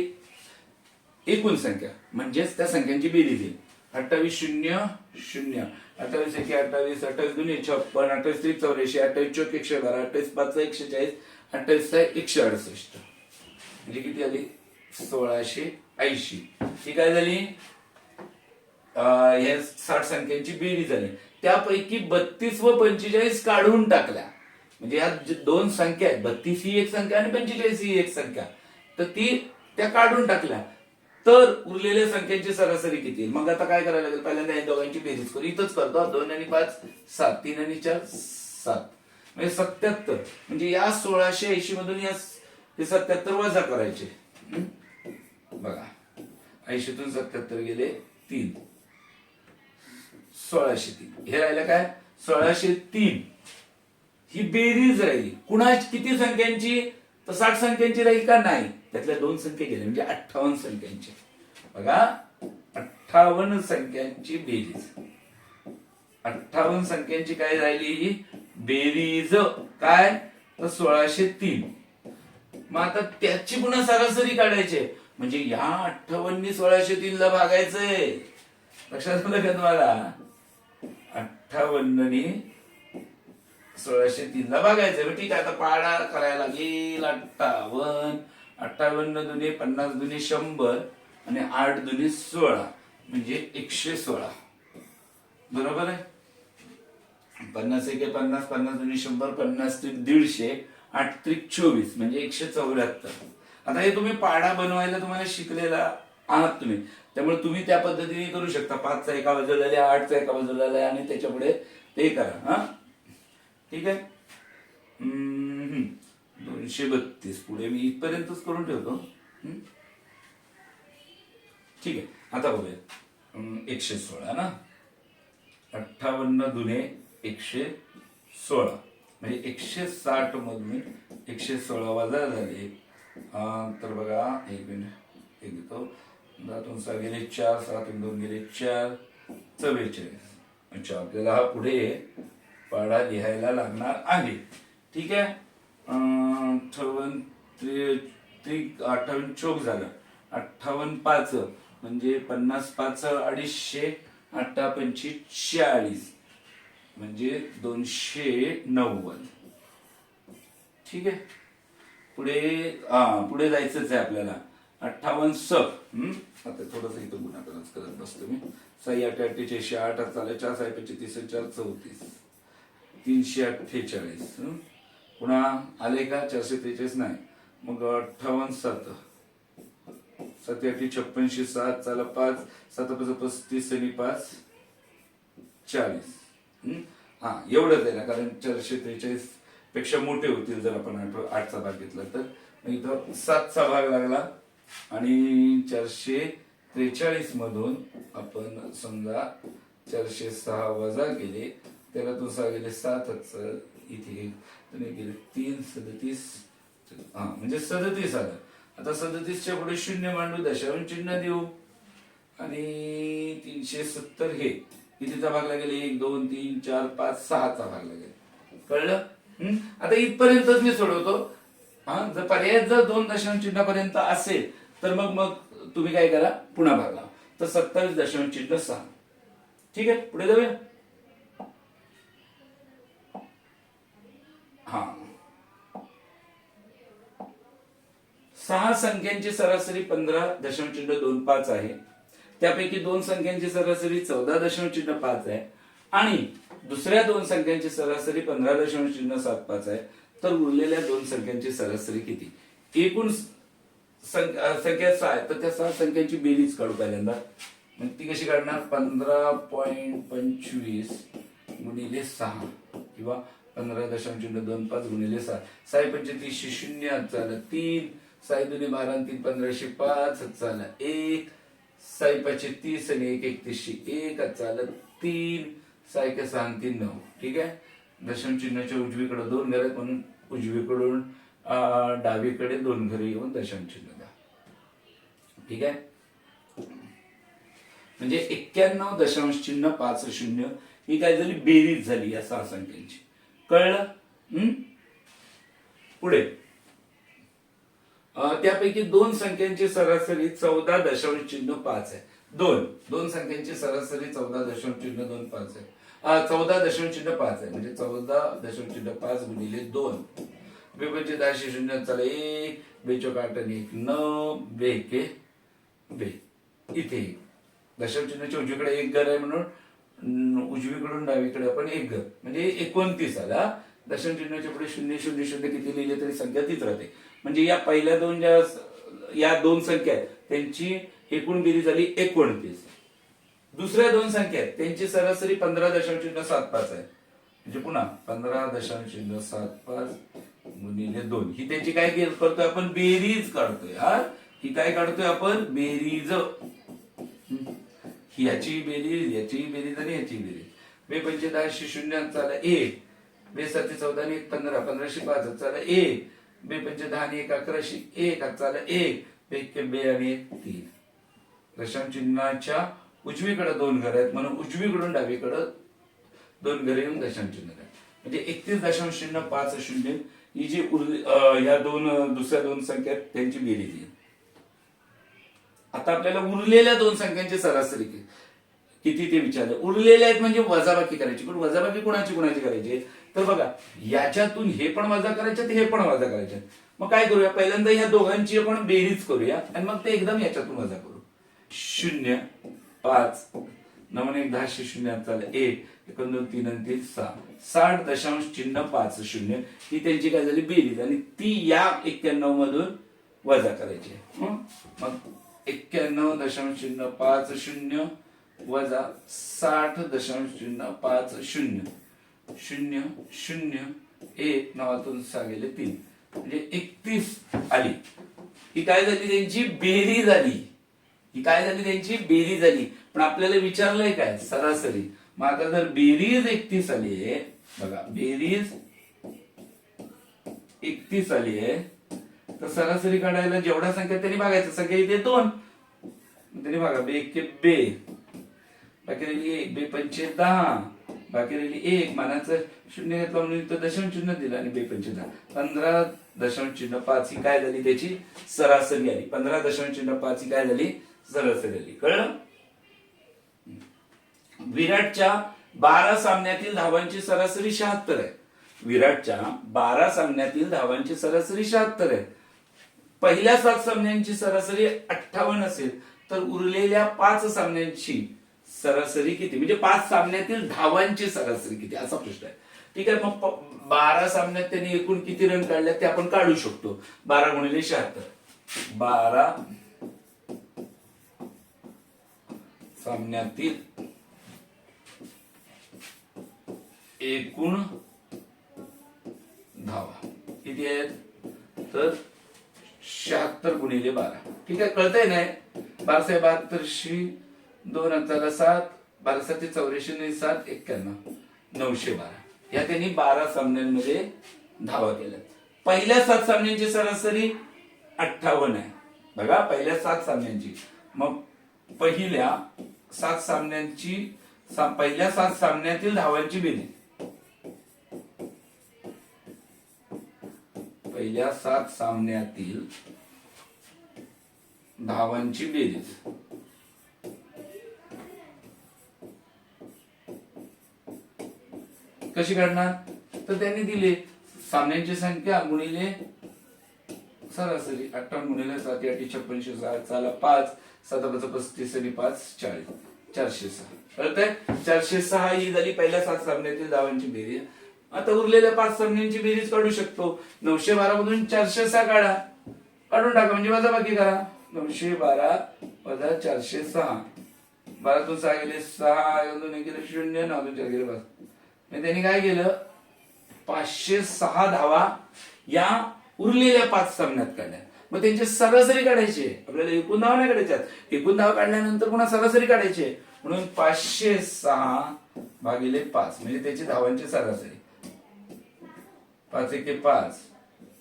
एकूण संख्या म्हणजेच त्या संख्यांची बेरीज येईल. 28 0 0, 28 1 28, 28 2 56, 28 3 84, 28 चौक 112, 28 5 140, 28 168. म्हणजे किती आली 1680. ही काय झाली हे 60 संख्यांची बेरीज झाली. त्यापैकी 32 व 45 काढून टाकल्या. म्हणजे ह्या दोन संख्या आहेत, 32 ही एक संख्या आणि 45 ही एक संख्या, तर त्या काढून टाकल्या तर उरलेल्या संख्यांची सरासरी किती. मग आता काय करायला लागेल, पहिल्यांदा या दोघांची बेरीज करू. इथंच करतो. 2 आणि 5 7, 3 आणि 4 7, म्हणजे 77. म्हणजे या 1680 मधून या 77 वजा करायचे. बघा 80तून 77 गेले 3, 1603. हे राहिलं काय 1603. ही बेरीज राहिली. कुणा किती संख्यांची तर 60 संख्यांची राहील का नाही. त्यातल्या 2 संख्या गेल्या म्हणजे 58 संख्यांची. बघा 58 संख्यांची बेरीज. 58 संख्यांची काय राहिली बेरीज काय तर 1603. मग आता त्याची पुन्हा सरासरी काढायची. म्हणजे या 58 1603 ला भागायचंय. लक्षात आलं का तुम्हाला. 58 1603 ला भागायचंय. ठीक आहे. आता पाडा करायला लागेल. 58 दुने 50 दुने 100 आणि 8 दुने 16 म्हणजे 116. बरोबर आहे. 50 1 50, 50 दुने 100, 50 3 150, 8 3 24 म्हणजे 174. आता हे तुम्ही पाडा बनवायला तुम्हाला शिकलेला आहात तुम्ही, त्यामुळे तुम्ही त्या पद्धतीने करू शकता. 5 चा एका बाजूला आले, 8 चा एका बाजूला आले आणि त्याच्या पुढे ते करा. हा ठीक आहे. 232 पुढे मी इथपर्यंतच करून ठेवतो. ठीक आहे. आता बघूया 116 ना. 58 दुने 116 म्हणजे 160 मधून 116 वजा झाले. तर बघा 1 मिनिट एक घेतो. 2 6 गेले 4, 7 2 गेले 4, 44. अच्छा आपल्याला हा पुढे पाढा लिहायला लागणार आहे. ठीक आहे. 58 चोक झालं. 58 5 म्हणजे 50 5 250, 8 5 40 म्हणजे 290. ठीक आहे. पुढे जायचंच आहे आपल्याला. 58 आता थोडस इथं गुणाकारच करत बसतो मी. 6 8 48, 8 चालेल, 4 6 35, 4 34, 348. पुन्हा आले का 443 नाही. मग 58 7 7 8 56, 7 चला 5 7 35 आणि 5 40. एवढंच आहे ना, कारण 443 पेक्षा मोठे होतील जर आपण 8चा भाग घेतला तर. इथं 7चा भाग लागला आणि 443 मधून आपण समजा 406 वजा केले. त्याला 6 गेले 7च इथे गेले 3 37 म्हणजे 37 आलं. आता 37च्या पुढे 0 मांडू, दशांश चिन्ह देऊ आणि 370 हे कितीचा भाग लागेल 1 2 3 4 5 6चा भाग लागेल. कळलं. आता इथपर्यंतच मी सोडवतो. जर पर्याय जर 2 दशांश चिन्हापर्यंत असेल तर मग तुम्ही काय करा पुन्हा भागा. तर 27.6. ठीक आहे. पुढे जाऊया. 6 संख्यांची सरासरी 15.25 आहे. त्यापैकी 2 संख्यांची सरासरी 14.5 आहे आणि दुसऱ्या 2 संख्यांची सरासरी 15.75 आहे. तर उरलेल्या 2 संख्यांची सरासरी किती? एकूण संख्या 6 आहे, तर त्या 6 संख्यांची बेरीज काढू पहिल्यांदा. मग ती कशी काढणार? 15.25 गुणिले 6 किंवा 15.25 गुणिले 6. 6 पंचेतीसशे, 0 हाताला 3, 6 दुने 12 आणि 3 1500, 5 हाताला 1, 6 पाचशे 30 आणि 1 3100, 1 हाताला 3, 6 1 6 आणि 3 9. ठीक आहे. दशांश चिन्हाच्या उजवीकडे 2 घर आहेत म्हणून उजवीकडून डावीकडे 2 घरे येऊन दशांश चिन्ह द्या. ठीक आहे. म्हणजे 91.50 ही काय झाली? बेरीज झाली या 6 संख्यांची. कळलं? पुढे त्यापैकी 2 संख्यांची सरासरी 14.5 आहे. 2 संख्यांची सरासरी 14.25 आहे. 14.5 आहे म्हणजे 14.5 गुणिले 2. 2 10 0 चला 1, 2 चौक 8 आणि 1 9, 2 1 2. इथे दशांश चिन्हाच्या उजवीकडे 1 घर आहे म्हणून उजवीकडून डावीकडे आपण 1 घर म्हणजे 29 आला. दशांश चिन्हाच्या पुढे 0 0 0 किती लिहिले तरी संख्या तीच राहते. म्हणजे या पहिल्या 2 या 2 संख्या आहेत त्यांची एकूण बेरीज झाली 29. दुसऱ्या 2 संख्या आहेत त्यांची सरासरी 15.75 आहे. म्हणजे पुन्हा 15.75 गुणिले 2 ही त्यांची काय करतोय आपण? बेरीज काढतोय. ही काय काढतोय आपण? बेरीज. याची बेरीज, याची बेरीज आणि याची बेरीज. 2 पंचे 10 0 चाला 1, 2 7 14 आणि 1 15, 1500 5 चाला 1, 2 पंचे 10 आणि 1 1100, 1 चाला 1, 2 2 आणि 1 3. दशांश चिन्हाच्या उजवीकडे 2 घर आहेत म्हणून उजवीकडून डावीकडे 2 घरे येऊन दशांश चिन्ह आहे. म्हणजे 31.50 ही जी या दुसऱ्या 2 संख्या आहेत त्यांची बेरीज आहे. आता आपल्याला उरलेल्या 2 संख्यांची सरासरी किती ते विचारलं. उरलेल्या आहेत म्हणजे वजाबाकी करायची. पण वजाबाकी कुणाची करायची? तर बघा याच्यातून हे पण वजा करायचे हे पण वजा करायचे. मग काय करूया? पहिल्यांदा या दोघांची आपण बेरीज करूया आणि मग ते एकदम याच्यातून वजा करू. 0 5 9 1 10 0 चालेल 1 1 2 3 आणि 3 6 60.50 ही त्यांची काय झाली? बेरीज आणि ती या 91 मधून वजा करायची. मग 91.50 वजा 60.50 0 0 1 9 6 गेले 3 म्हणजे 31 आली. ही काय झाली? त्यांची बेरीज आली. ही काय झाली? त्यांची बेरीज आली. पण आपल्याला विचारलंय काय? सरासरी. मग आता जर बेरीज 31 आली आहे बघा, बेरीज 31 आली आहे तर सरासरी काढायला जेवढ्या संख्या त्यांनी बघायचं. संख्या इथे 2 त्यांनी बघा 2 1 2 बाकी राहिली 1 2 पंचे 10 बाकी राहिली 1 मानाचं 0 घेतला म्हणून इथं दशांश चिन्ह दिलं आणि 2 पंचे 10 15.5 ही काय झाली? त्याची सरासरी आली. 15.5 ही काय झाली? सरासरी आली. कळलं? विराटच्या 12 सामन्यातील धावांची सरासरी 76 आहे. विराटच्या 12 सामन्यातील धावांची सरासरी 76 आहे. पहिल्या 7 सामन्यांची सरासरी 58 असेल तर उरलेल्या 5 सामन्यांची सरासरी किती? म्हणजे 5 सामन्यातील धावांची सरासरी किती असा प्रश्न आहे. ठीक आहे. मग 12 सामन्यात त्यांनी एकूण किती रन काढले ते आपण काढू शकतो. 12 गुणिले 76. 12 सामन्यातील एकूण धावा किती आहेत? तर 76 गुणिले 12. ठीक आहे. कळतंय नाही? 12 72 2 अंताला 7 12 7 84 7 91 912 या त्यांनी 12 सामन्यांमध्ये धावा केल्या. पहिल्या 7 सामन्यांची सरासरी 58 आहे. बघा पहिल्या 7 सामन्यांची. मग पहिल्या 7 सामन्यातील धावांची बेरीज. पहिल्या 7 सामन्यातील धावांची बेरीज कशी काढणार? तर त्यांनी दिले सामन्यांची संख्या गुणिले सरासरी 58 गुणिले 7 8 56 6 5 7 35 आणि 5 40 406 कळतंय. 406 ही झाली पहिल्या 7 सामन्यातील धावांची बेरीज. आता उरलेल्या 5 सामन्यांची बेरीज काढू शकतो. 912 मधून 406 काढून टाका म्हणजे वजाबाकी करा. 912 वजा 406 12तून 6 गेले 6 गेले 0 9 4 गेले 5. म्हणजे त्यांनी काय केलं 506 धावा या उरलेल्या 5 सामन्यात काढल्या. मग त्यांची सरासरी काढायची आहे. आपल्याला एकूण धावा नाही काढायच्यात. एकूण धावा काढल्यानंतर पुन्हा सरासरी काढायची आहे. म्हणून 506 भागिले 5 म्हणजे त्याची धावांची सरासरी. 5 एके 5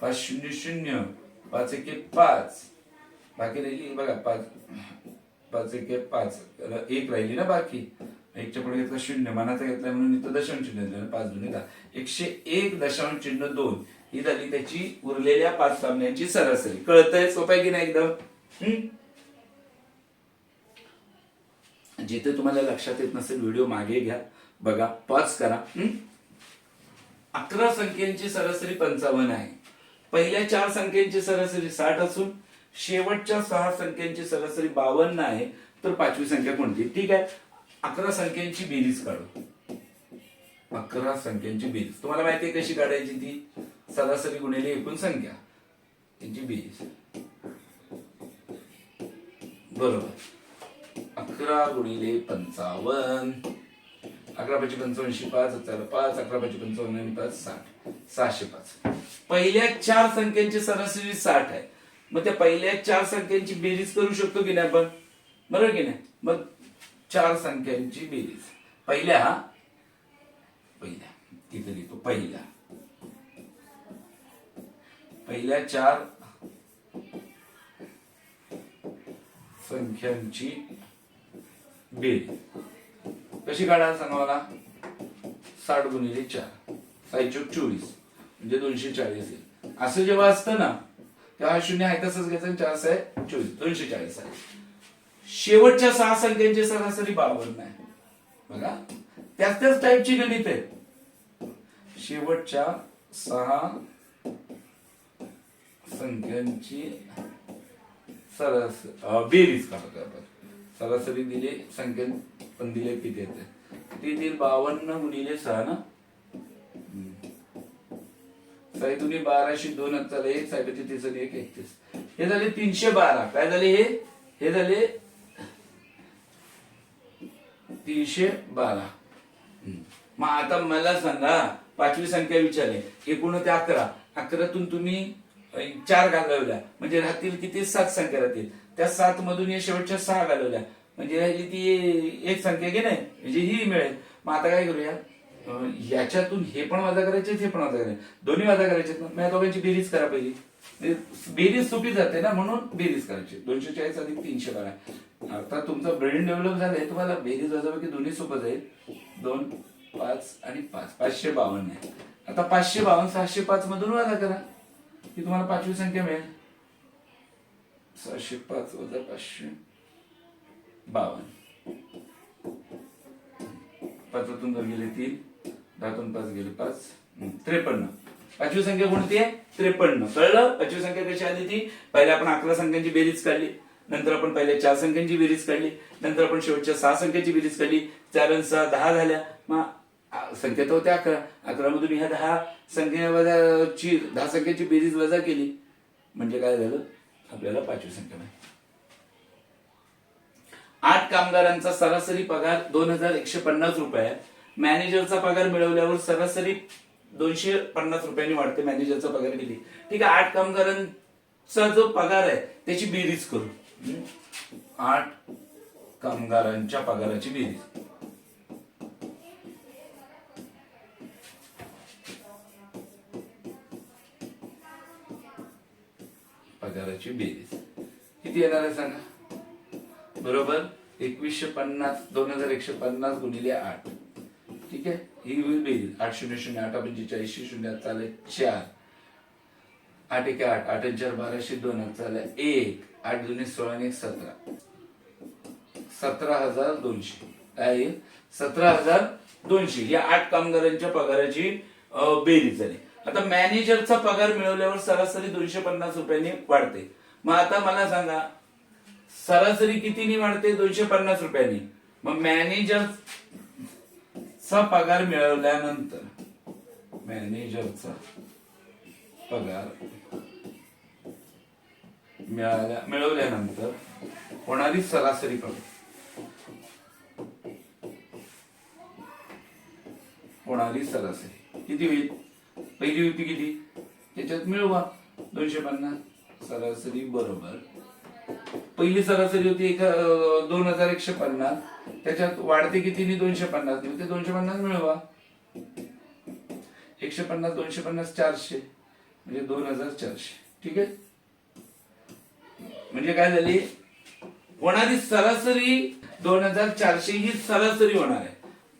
5 0 0 5 एके 5 बाकी राहिली बघा 5 एके 5 एक राहिली ना बाकी. एकच्या पुढे घेतला 0 मानाचा घेतला म्हणून इथं दशांश चिन्ह दिलं. 5 2 101.2 ही झाली त्याची उरलेल्या 5 सामन्यांची सरासरी. कळतंय सोपं आहे की नाही एकदम. जिथे तुम्हाला लक्षात येत नसेल व्हिडिओ मागे घ्या बघा पॉज करा. 11 संख्यांची सरासरी 55 आहे. पहिल्या 4 संख्यांची सरासरी 60 असून शेवटच्या 6 संख्यांची सरासरी 52 आहे. तर 5वी संख्या कोणती. ठीक आहे 11 संख्यांची बेरीज काढू. 11 संख्यांची बेरीज तुम्हाला माहिती आहे कशी काढायची ती. सरासरी गुणिले एकूण संख्या त्यांची बेरीज. बरोबर 11 गुणिले 55 11 5 55 5 5 11 5 55 5 60 605. पहिल्या 4 संख्यांची सरासरी 60 आहे. मग त्या पहिल्या 4 संख्यांची बेरीज करू शकतो की नाही आपण. बरोबर की नाही. मग 4 संख्यांची बेरीज पहिल्या तिथे लिहितो पहिल्या 4 संख्यांची बेरीज कशी काढायला सांगा मला. 60 गुणिले 4 6 24 म्हणजे 240 येईल. असं जेव्हा असतं ना तेव्हा हा 0 आहे तसंच घ्यायचं. 4 6 24 240 आहे. शेवटच्या 6 संख्यांची सरासरी 52 आहे. बघा त्याच टाईपची गणित आहे. शेवटच्या 6 संख्यांची सरासरी बेरीज काढतो आपण. सरासरी दिली संख्या पण दिले किती येते ती देईल 52 गुणिले 6 ना. 6 दुनी 12 2 चालेल 1 6 33 1 31 हे झाले 312. काय झाले हे झाले 312. मग आता मला सांगा 5वी संख्या विचारली. एकूण होते 11. 11तून तुम्ही 4 घालवल्या म्हणजे राहतील किती 7 संख्या राहतील. त्या 7 मधून या शेवटच्या 6 घालवल्या म्हणजे राहिली ती एक संख्या घे नाही म्हणजे ही मिळेल. मग आता काय करूया याच्यातून हे पण वजा करायचे हे पण वजा करायचे दोन्ही वजा करायचे. मग या दोघांची बेरीज करा पहिली. बेरीज सोपी जाते ना म्हणून बेरीज करायची. 240 अधिक 312. आता तुमचं ब्रेन डेव्हलप झालंय तुम्हाला बेरीज वजाबाकी दोन्ही सोपं जाईल. 2 5 आणि 5 552 आहे. आता 552 605 मधून वजा करा की तुम्हाला 5वी संख्या मिळेल. 605 वजा 552 5तून 2 गेले 3 10तून 5 गेले 5 53. 5वी संख्या कोणती आहे 53. कळलं 5वी संख्या कशी आली ती. पहिले आपण 11 संख्यांची बेरीज काढली. नंतर आपण पहिल्या 4 संख्यांची बेरीज काढली. नंतर आपण शेवटच्या 6 संख्यांची बेरीज काढली. 4 आणि 6 10 झाल्या. मग संख्या तर होत्या 11. 11 मधून ह्या 10 संख्यांची बेरीज वजा केली म्हणजे काय झालं आपल्याला 5वी संख्या मिळाली. 8 कामगारांचा सरासरी पगार 2150 रुपये आहे. मॅनेजरचा पगार मिळवल्यावर सरासरी 250 रुपयांनी वाढते. मॅनेजरचा पगार किती. ठीक आहे 8 कामगारांचा जो पगार आहे त्याची बेरीज करू. 8 कामगारांच्या पगाराची बेरीज. पगाराची बेरीज किती येणार आहे सांगा. बरोबर 2150 2150 गुणिले 8. ठीक आहे ही होईल बेरीज. 8 0 0 8 45 0 चालेल 4 8 1 8 8 4 12 2 चालेल 1 8 2 16 1 17 17,200. काय येईल 17,200. या 8 कामगारांच्या पगाराची बेरीज झाली. आता मॅनेजरचा पगार मिळवल्यावर सरासरी 250 रुपयांनी वाढते. मग आता मला सांगा सरासरी कितीनी वाढते? 250 रुपयांनी. मग मॅनेजरचा पगार मिळवल्यानंतर मॅनेजरचा पगार मिळवल्यानंतर होणारी सरासरी पगार होणारी सरासरी किती होईल? पहिली होती किती? त्याच्यात मिळवा 250 सरासरी बरोबर. पहिली सरासरी होती 2150, त्याच्यात वाढते किती? 250. ते 250 मिळवा. 150 250 400 म्हणजे 2400. ठीक आहे. म्हणजे काय झाली? होणारी सरासरी 2400 ही सरासरी होणार आहे.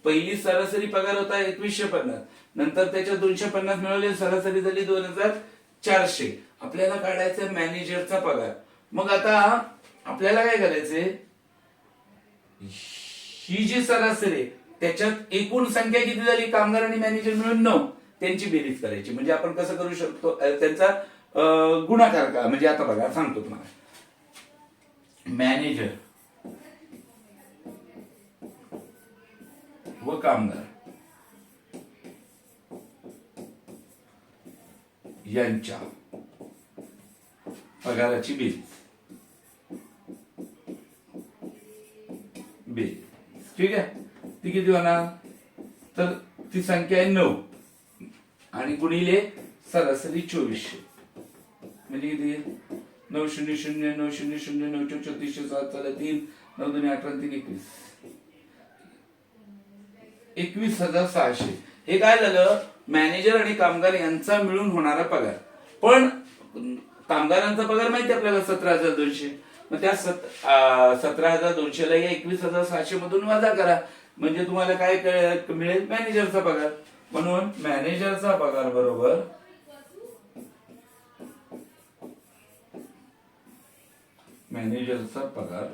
पहिली सरासरी पगार होता 2150, नंतर त्याच्या 250 मिळवले, सरासरी झाली 2400. आपल्याला काढायचं मॅनेजरचा पगार. मग आता आपल्याला काय करायचंय? ही जी सरासरी त्याच्यात एकूण संख्या किती झाली? कामगार आणि मॅनेजर मिळून 9. त्यांची बेरीज करायची. म्हणजे आपण कसं करू शकतो? त्यांचा गुणाकार का? म्हणजे आता बघा सांगतो तुम्हाला. मॅनेजर व कामगार यांच्या पगाराची बेरीज. ठीक आहे. ती किती होणार? तर ती संख्या आहे 9 आणि गुणिले सरासरी 2400 म्हणजे किती? 900 900 9 3400 7 3 9 2 18 3 21 21,600. हे काय झालं? मॅनेजर आणि कामगार यांचा मिळून होणारा पगार. पण कामगारांचा पगार माहिती आपल्याला 17,200. मग त्या 17,200 ला या 21,600 मधून वजा करा. म्हणजे तुम्हाला काय मिळेल? मॅनेजरचा पगार. म्हणून मॅनेजरचा पगार बरोबर मॅनेजरचा पगार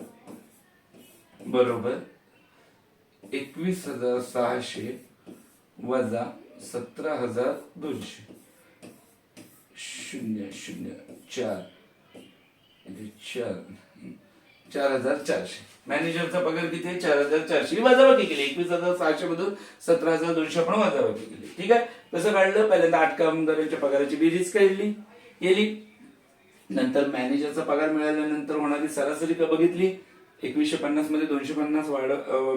बरोबर 21,600 वजा 17,200 004 4,400. मॅनेजरचा पगार किती आहे? 4,400. वजाबाकी केली 21,600 मधून 17,200 आपण वजाबाकी केली. ठीक आहे. कसं काढलं? पहिल्यांदा 8 कामगारांच्या पगाराची बेरीज केली. नंतर मॅनेजरचा पगार मिळाल्यानंतर होणारी सरासरी का बघितली. 2150 मध्ये 250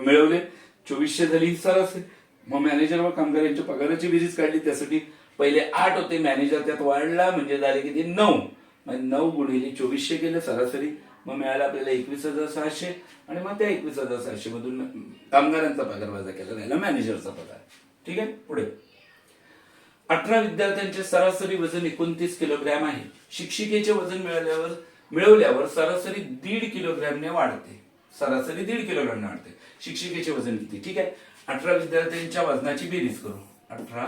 मिळवले, 2400 झाली सरासरी. मग मॅनेजर व कामगार यांच्या पगाराची बेरीज काढली. त्यासाठी पहिले 8 होते, मॅनेजर त्यात वाढला म्हणजे झाले किती? 9. मग 9 गुणिले 2400 केलं सरासरी. मग मिळाला आपल्याला 21,600 आणि मग त्या 21,600 मधून कामगारांचा पगार वजा केला, राहिला मॅनेजरचा पगार. ठीक आहे. पुढे 18 विद्यार्थ्यांचे सरासरी वजन 29 किलोग्रॅम आहे. शिक्षिकेचे वजन मिळवल्यावर सरासरी 1.5 किलोग्रॅमने वाढते. सरासरी 1.5 किलोग्रॅमने वाढते. शिक्षिकेचे वजन किती? ठीक आहे. 18 विद्यार्थ्यांच्या वजनाची बेरीज करू. 18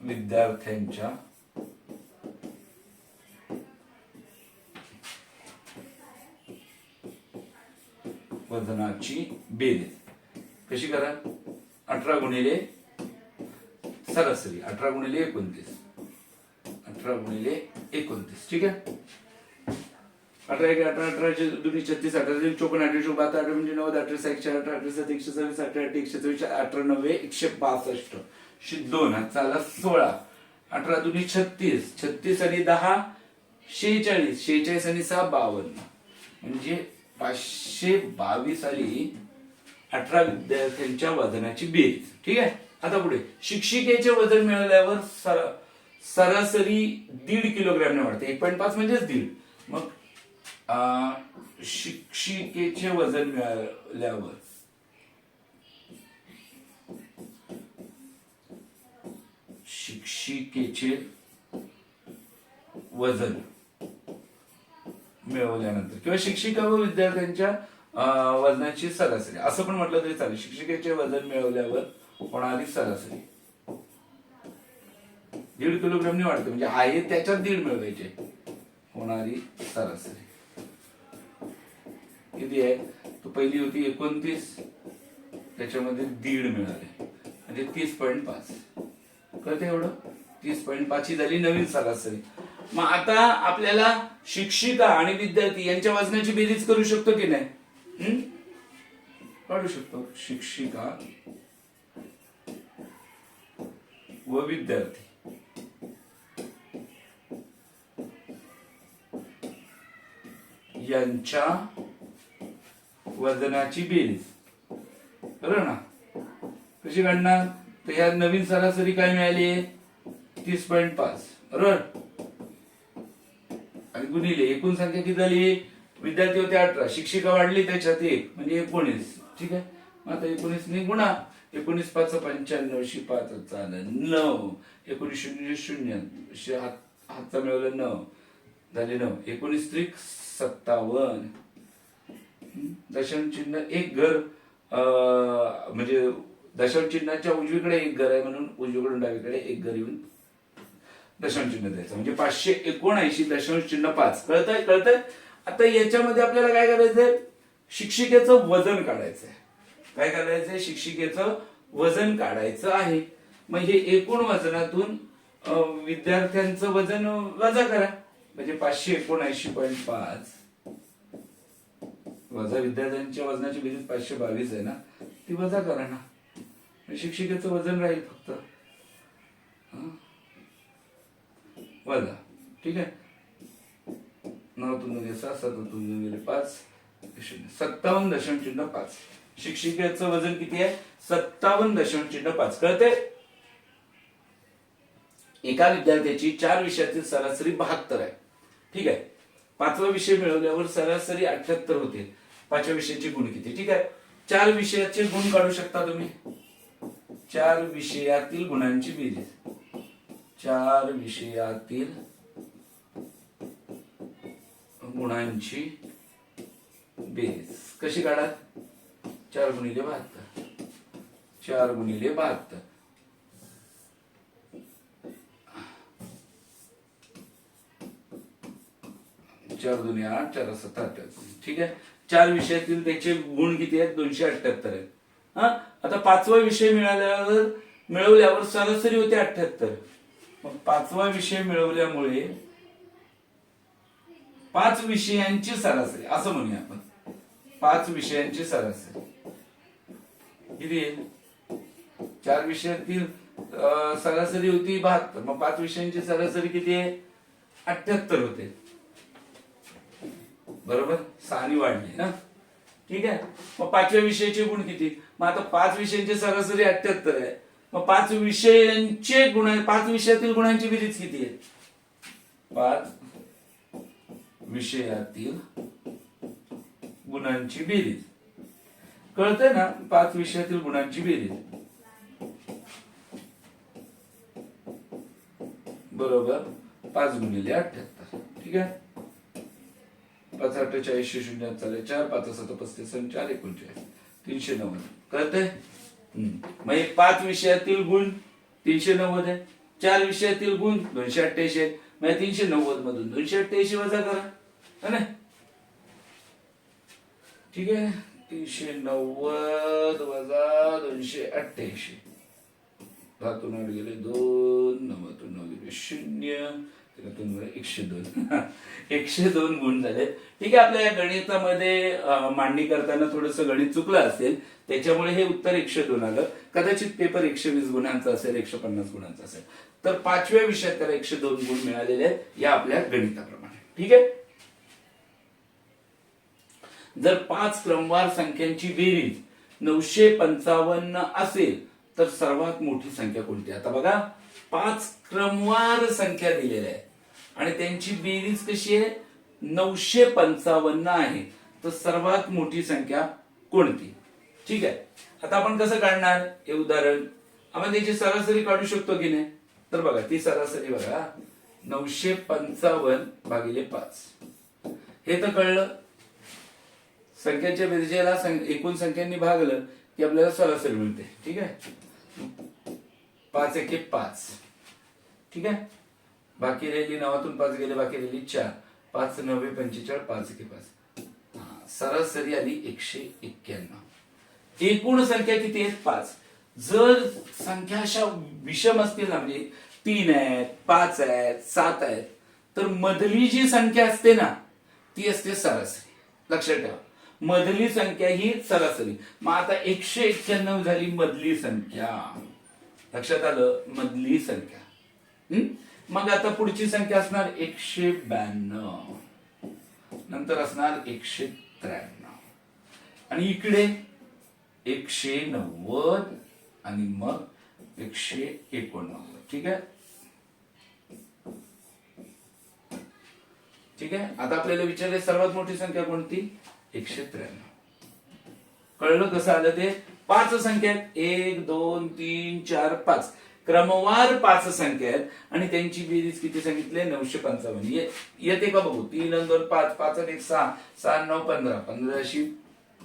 विद्यार्थ्यांच्या वजनाची बेरीज कशी करा? 18 गुणिले सरासरी 18 गुणिले 29 18 गुणिले 29. ठीक आहे. 18 1 18 18 2 36 18 54 18 72 18 म्हणजे 90 18 118 18 7 126 18 124 18 9 162 2 चाला 16 18 2 36 36 आणि 10 46 46 आणि 6 52 म्हणजे 522 आली 18 विद्यार्थ्यांच्या वजनाची बेरीज. ठीक आहे. आता पुढे शिक्षिकेचे वजन मिळवल्यावर सरासरी 1.5 किलोग्रॅमने वाढते. 1.5 म्हणजेच 1.5. मग शिक्षिकेचे वजन मिळाल्यावर शिक्षिकेचे वजन मिळवल्यानंतर किंवा शिक्षिका व विद्यार्थ्यांच्या वजनाची सरासरी असं पण म्हटलं तरी चालेल. शिक्षिकेचे वजन मिळवल्यावर होणारी सरासरी 1.5 किलोग्रॅमने वाढते. म्हणजे आहे त्याच्यात 1.5 मिळवायचे. होणारी सरासरी किती आहे? तो पहिली होती 29, त्याच्यामध्ये 1.5 मिळाले म्हणजे 30.5. कळते एवढं? 30.5 ही झाली नवीन सरासरी. मग आता आपल्याला शिक्षिका आणि विद्यार्थी यांच्या वजनाची बेरीज करू शकतो की नाही? काढू शकतो. शिक्षिका व विद्यार्थी यांच्या वजनाची बेरीज. बरोबर ना? कशी काढणार? तर ह्या नवीन सरासरी काय मिळाली? 30.5. बरोबर. आणि गुणिले एकूण संख्या किती झाली? विद्यार्थी होते 18, शिक्षिका वाढली त्याच्यात 1 म्हणजे 19. ठीक आहे. मग आता 19 ने गुणा. 19 5 95 शी 5 चालेल 9. 19 0 हातचा मिळवलं 9 झाले 9. 19 त्रिक 57. दशांश चिन्ह एक घर म्हणजे दशांश चिन्हाच्या उजवीकडे एक घर आहे म्हणून उजवीकडून डावीकडे एक घर येऊन दशांश चिन्ह द्यायचं म्हणजे 579.5. कळतंय? आता याच्यामध्ये आपल्याला काय करायचंय? शिक्षिकेचं वजन काढायचंय. काय करायचंय? शिक्षिकेचं वजन काढायचं आहे. मग हे एकूण वजनातून विद्यार्थ्यांचं वजन वजा करा. म्हणजे 579.5 वजा विद्यार्थ्यांच्या वजनाची बेरीज 522 आहे ना, ती वजा करा ना. शिक्षिकेचं वजन राहील फक्त वजा. ठीक आहे. 9 तून गेले 6, 7 तून गेले 5, 57.5. शिक्षिकेचं वजन किती आहे? 57.5. कळते? एका विद्यार्थ्याची 4 विषयातील सरासरी 72 आहे. ठीक आहे. 5वा विषय मिळवल्यावर सरासरी 78 होते. 5व्या विषयाचे गुण किती? ठीक आहे. 4 विषयाचे गुण काढू शकता तुम्ही. 4 विषयातील गुणांची बेरीज. 4 विषयातील गुणांची बेरीज कशी काढा? 4 गुणिले 72. 4 गुणिले 72. 4 दुनी 8, 4 7 28. ठीक आहे. 4 विषयातील त्याचे गुण किती आहेत? 278 आहेत. आता 5वा विषय मिळवल्यावर सरासरी होते 78. मग 5वा विषय मिळवल्यामुळे 5 विषयांची सरासरी असं म्हणूया आपण. 5 विषयांची सरासरी किती आहे? 4 विषयातील सरासरी होती 72. मग 5 विषयांची सरासरी किती आहे? 78 होते. बरोबर. 6 वाढली ना. ठीक आहे. मग 5व्या विषयाचे गुण किती? मग आता 5 विषयांची सरासरी 78 आहे. मग 5 विषयांचे गुण 5 विषयातील गुणांची बेरीज किती आहे? 5 विषयातील गुणांची बेरीज. कळतंय ना? 5 विषयातील गुणांची बेरीज बरोबर 5 गुणिले 78. ठीक आहे. 5 48 0 चालेल 4 5 7 35 4 39 390. कळतंय? मग 5 विषयातील गुण 390 आहे. 4 विषयातील गुण 288 आहेत. मग 390 मधून 288 वजा करा. है ना? ठीक आहे. 390 वजा 288. 10 गेले 2, 9 गेले 0, 102. 102 गुण झाले. ठीक आहे. आपल्या या गणितामध्ये मांडणी करताना थोडस गणित चुकलं असेल, त्याच्यामुळे हे उत्तर 102 आलं. कदाचित पेपर 120 गुणांचा असेल, 150 गुणांचा असेल. तर 5व्या विषयात त्याला 102 गुण मिळालेले आहेत या आपल्या गणिताप्रमाणे. ठीक आहे. जर 5 क्रमवार संख्यांची बेरीज 955 असेल तर सर्वात मोठी संख्या कोणती? आता बघा 5 क्रमवार संख्या दिलेल्या आहेत आणि त्यांची बेरीज कशी आहे? 955 आहे. तर सर्वात मोठी संख्या कोणती? ठीक आहे. आता आपण कसं काढणार हे उदाहरण? आपण त्याची सरासरी काढू शकतो की नाही? तर बघा ती सरासरी बघा 955 भागिले 5. हे तर कळलं. संख्यांच्या बेरजेला एकूण संख्यांनी भागलं की आपल्याला सरासरी मिळते. ठीक आहे. 5 एके 5. ठीक आहे. बाकी राहिली 9तून 5 गेले बाकी राहिली 4. 5 9 45 5 एके 5. सरासरी आली 191. एकूण संख्या किती आहेत? 5. जर संख्या अशा विषम असतील ना, म्हणजे 3 आहेत, 5 आहेत, 7 आहेत, तर मधली जी संख्या असते ना ती असते सरासरी. लक्षात ठेवा, मधली संख्या ही सरासरी. मग आता 191 झाली मधली संख्या. लक्षात आलं, मधली संख्या. मग आता पुढची संख्या असणार 192, नंतर असणार 193, आणि इकडे 190 आणि मग 189. ठीक आहे, ठीक आहे. आता आपल्याला विचारले सर्वात मोठी संख्या कोणती? 193. कळलं कसं आलं ते? 5 संख्या आहेत, 1 2 3 4 5, क्रमवार 5 संख्या आहेत आणि त्यांची बेरीज किती सांगितले? 955. येते का बघू? 3 आणि 2 5, 5 आणि 1 6, 6 आणि 9 15, 15 शी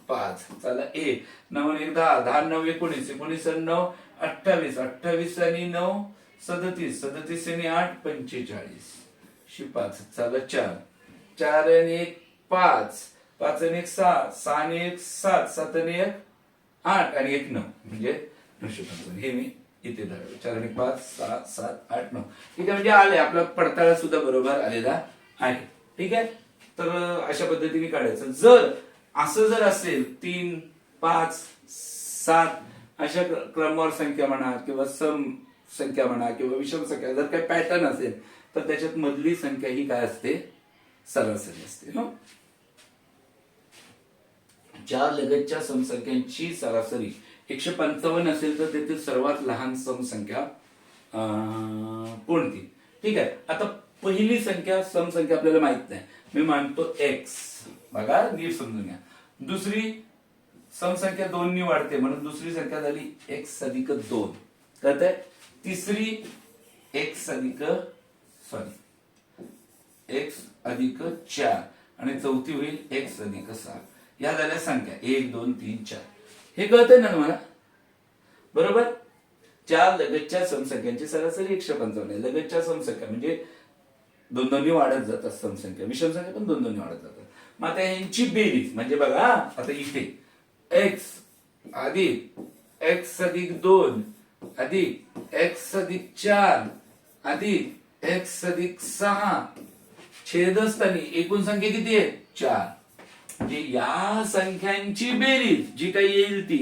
5, चला 1, 9 आणि 1 10, 10 आणि 9 19, 19 आणि 9 28, 28 आणि 9 37, 37 आणि 8 45 शी 5, चला 4, 4 आणि 1 5, 5 आणि 1 6, 6 आणि 1 7, 7 आणि 1 8 आणि 1 9, म्हणजे 955. हे मी इथे धरलं. 4 आणि 5 6 7 8 9. ठीक आहे, म्हणजे आले, आपला पडताळा सुद्धा बरोबर आलेला आहे. ठीक आहे, तर अशा पद्धतीने काढायचं. जर असं जर असेल 3 5 7 अशा क्रमवार संख्या म्हणा किंवा सम संख्या म्हणा किंवा विषम संख्या, जर काही पॅटर्न असेल तर त्याच्यात मधली संख्या ही काय असते? सरासरी असते. ज्या लगतच्या समसंख्यांची सरासरी 155 असेल तर तेथील सर्वात लहान समसंख्या कोणती? ठीक आहे, आता पहिली संख्या समसंख्या आपल्याला माहित नाही, मी मानतो x. बघा, नीट समजून घ्या. दुसरी समसंख्या 2 नी वाढते म्हणून दुसरी संख्या झाली x अधिक 2. कळतंय? तिसरी x अधिक x 4 आणि चौथी होईल x अधिक 6. या झाल्या संख्या 1 2 3 4. हे कळतंय ना तुम्हाला? बरोबर. चार लगतच्या समसंख्यांची सरासरी 155 आहे. लगतच्या समसंख्या म्हणजे 2 2 वाढत जातात समसंख्या, विषम संख्या पण 2 2 वाढत जातात. मग आता यांची बेरीज म्हणजे बघा, आता इथे x अधिक x अधिक 2 अधिक x अधिक 4 अधिक x अधिक 6 छेदस्थानी एकूण संख्या किती आहे? 4. म्हणजे या संख्यांची बेरीज जी काही येईल ती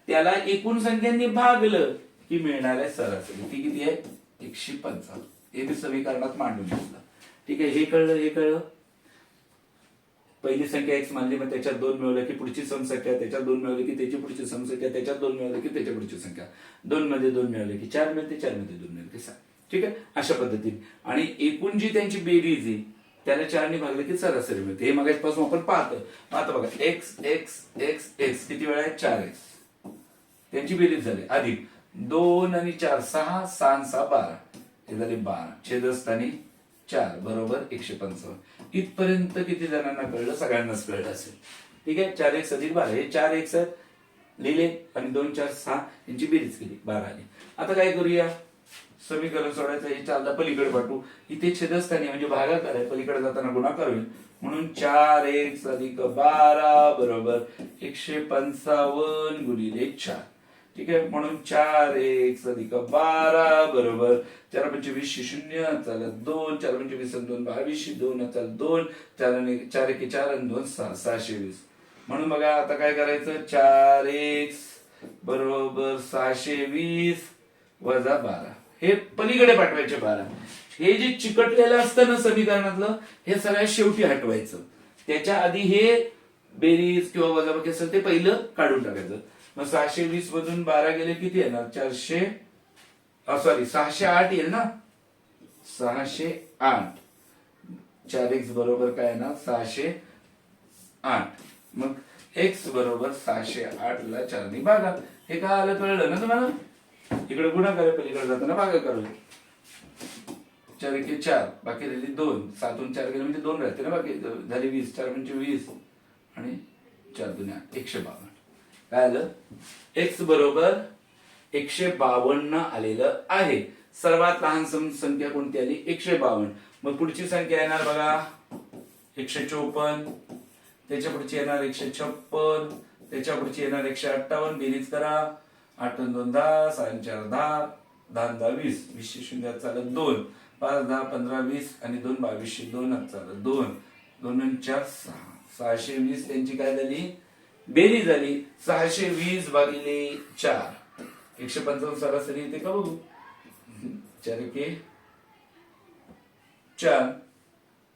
त्याला एकूण संख्यांनी भागलं की मिळणार आहे सरासरी. ती किती आहे? 155. हे मी समीकरणात मांडून घेतलं. ठीक आहे, हे कळलं, हे कळलं. पहिली संख्या x मानली, मग त्याच्यात 2 मिळवलं की पुढची समसंख्या, त्याच्यात 2 मिळवली की त्याची पुढची समसंख्या, त्याच्यात 2 मिळवलं की त्याच्या पुढची संख्या, 2 मध्ये 2 मिळवले की 4 मिळते, 4 मध्ये 2 मिळवले की 6. ठीक आहे, अशा पद्धतीने. आणि एकूण जी त्यांची बेरीज आहे त्याला 4 ने भागलं की सरासरी मिळते. हे मगाचपासून आपण पाहतो. आता बघा, x x x x किती वेळा आहे? 4x. त्यांची बेरीज झाली अधिक 2 आणि 4 6, 6 आणि 6 12, हे झाले 12. छेदस्थानी 4 बरोबर 155. इथपर्यंत किती जणांना कळलं? सगळ्यांनाच कळलं असेल. ठीक आहे, 4x अधिक 12, हे 4x लिहिले आणि 2 4 6 यांची बेरीज केली, 12 आली. आता काय करूया? समीकरण सोडायचं, हे 4ला पलीकडे पाठवू. इथे छेदस्थानी म्हणजे भागाकार आहे, पलीकडे जाताना गुणाकार होईल, म्हणून 4x अधिक 12 बरोबर 155 गुणिले 4. ठीक आहे, म्हणून 4x अधिक 12 बरोबर 4 5 20 0 चला 2, 4 5 20 2 22 2 चला 2, 4 1 4 आणि 2 6 620. म्हणून बघा आता काय करायचं? 4x बरोबर 620 वजा 12, हे पलीकडे पाठवायचे 12. हे जे चिकटलेलं असतं ना समीकरणातलं, हे सगळ्यात शेवटी हटवायचं. त्याच्या आधी हे बेरीज किंवा वजाबाकी असेल ते पहिलं काढून टाकायचं. मग 620 मधून 12 गेले किती येणार? 608 येईल ना? 608. 4x बरोबर काय येणार? 608. मग x बरोबर 608 ला 4 ने भागा. हे काय आलं? कळलं ना तुम्हाला? इकडे गुणाकार आहे, पलीकडे जाताना भागाकार होईल. 4 1 4, बाकी राहिली 2, 7 4 गेले म्हणजे 2 राहते ना, बाकी झाली 20, 4 म्हणजे 20 आणि 4 2 8, 152. काय आलं? x बरोबर 152 आलेलं आहे. सर्वात लहान संख्या कोणती आली? 152. मग पुढची संख्या येणार बघा 154, त्याच्या पुढची येणार 156, त्याच्या पुढची येणार 158. बेरीज करा 8 आणि 2 10, 6 आणि 4 10, 10 आणि 10 20, 20 शून्य चालत 2, 5 10 15 20 आणि 2 22 2 चालत 2, 2 आणि 4 6, 620 त्यांची काय झाली बेरी झाली 620 भागिले 4, 155 सरासरी येते का बघू. 4 एके 4,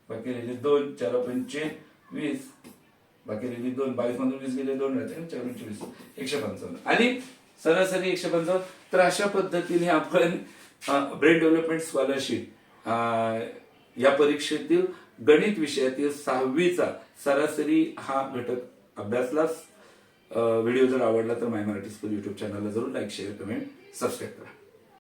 बाकी राहिले 2, 4 पंचे 20, बाकी राहिली 2, 22 मधून 20 गेले 2 राहते 4 24, 155 आणि सरासरी 155. तर अशा पद्धतीने आपण ब्रेन डेव्हलपमेंट स्कॉलरशिप या परीक्षेतील गणित विषयातील 6वीचा सरासरी हा घटक अभ्यासलाच. व्हिडिओ जर आवडला तर माय मराठी स्कूल युट्यूब चॅनलला जरूर लाईक शेअर कमेंट सबस्क्राईब करा.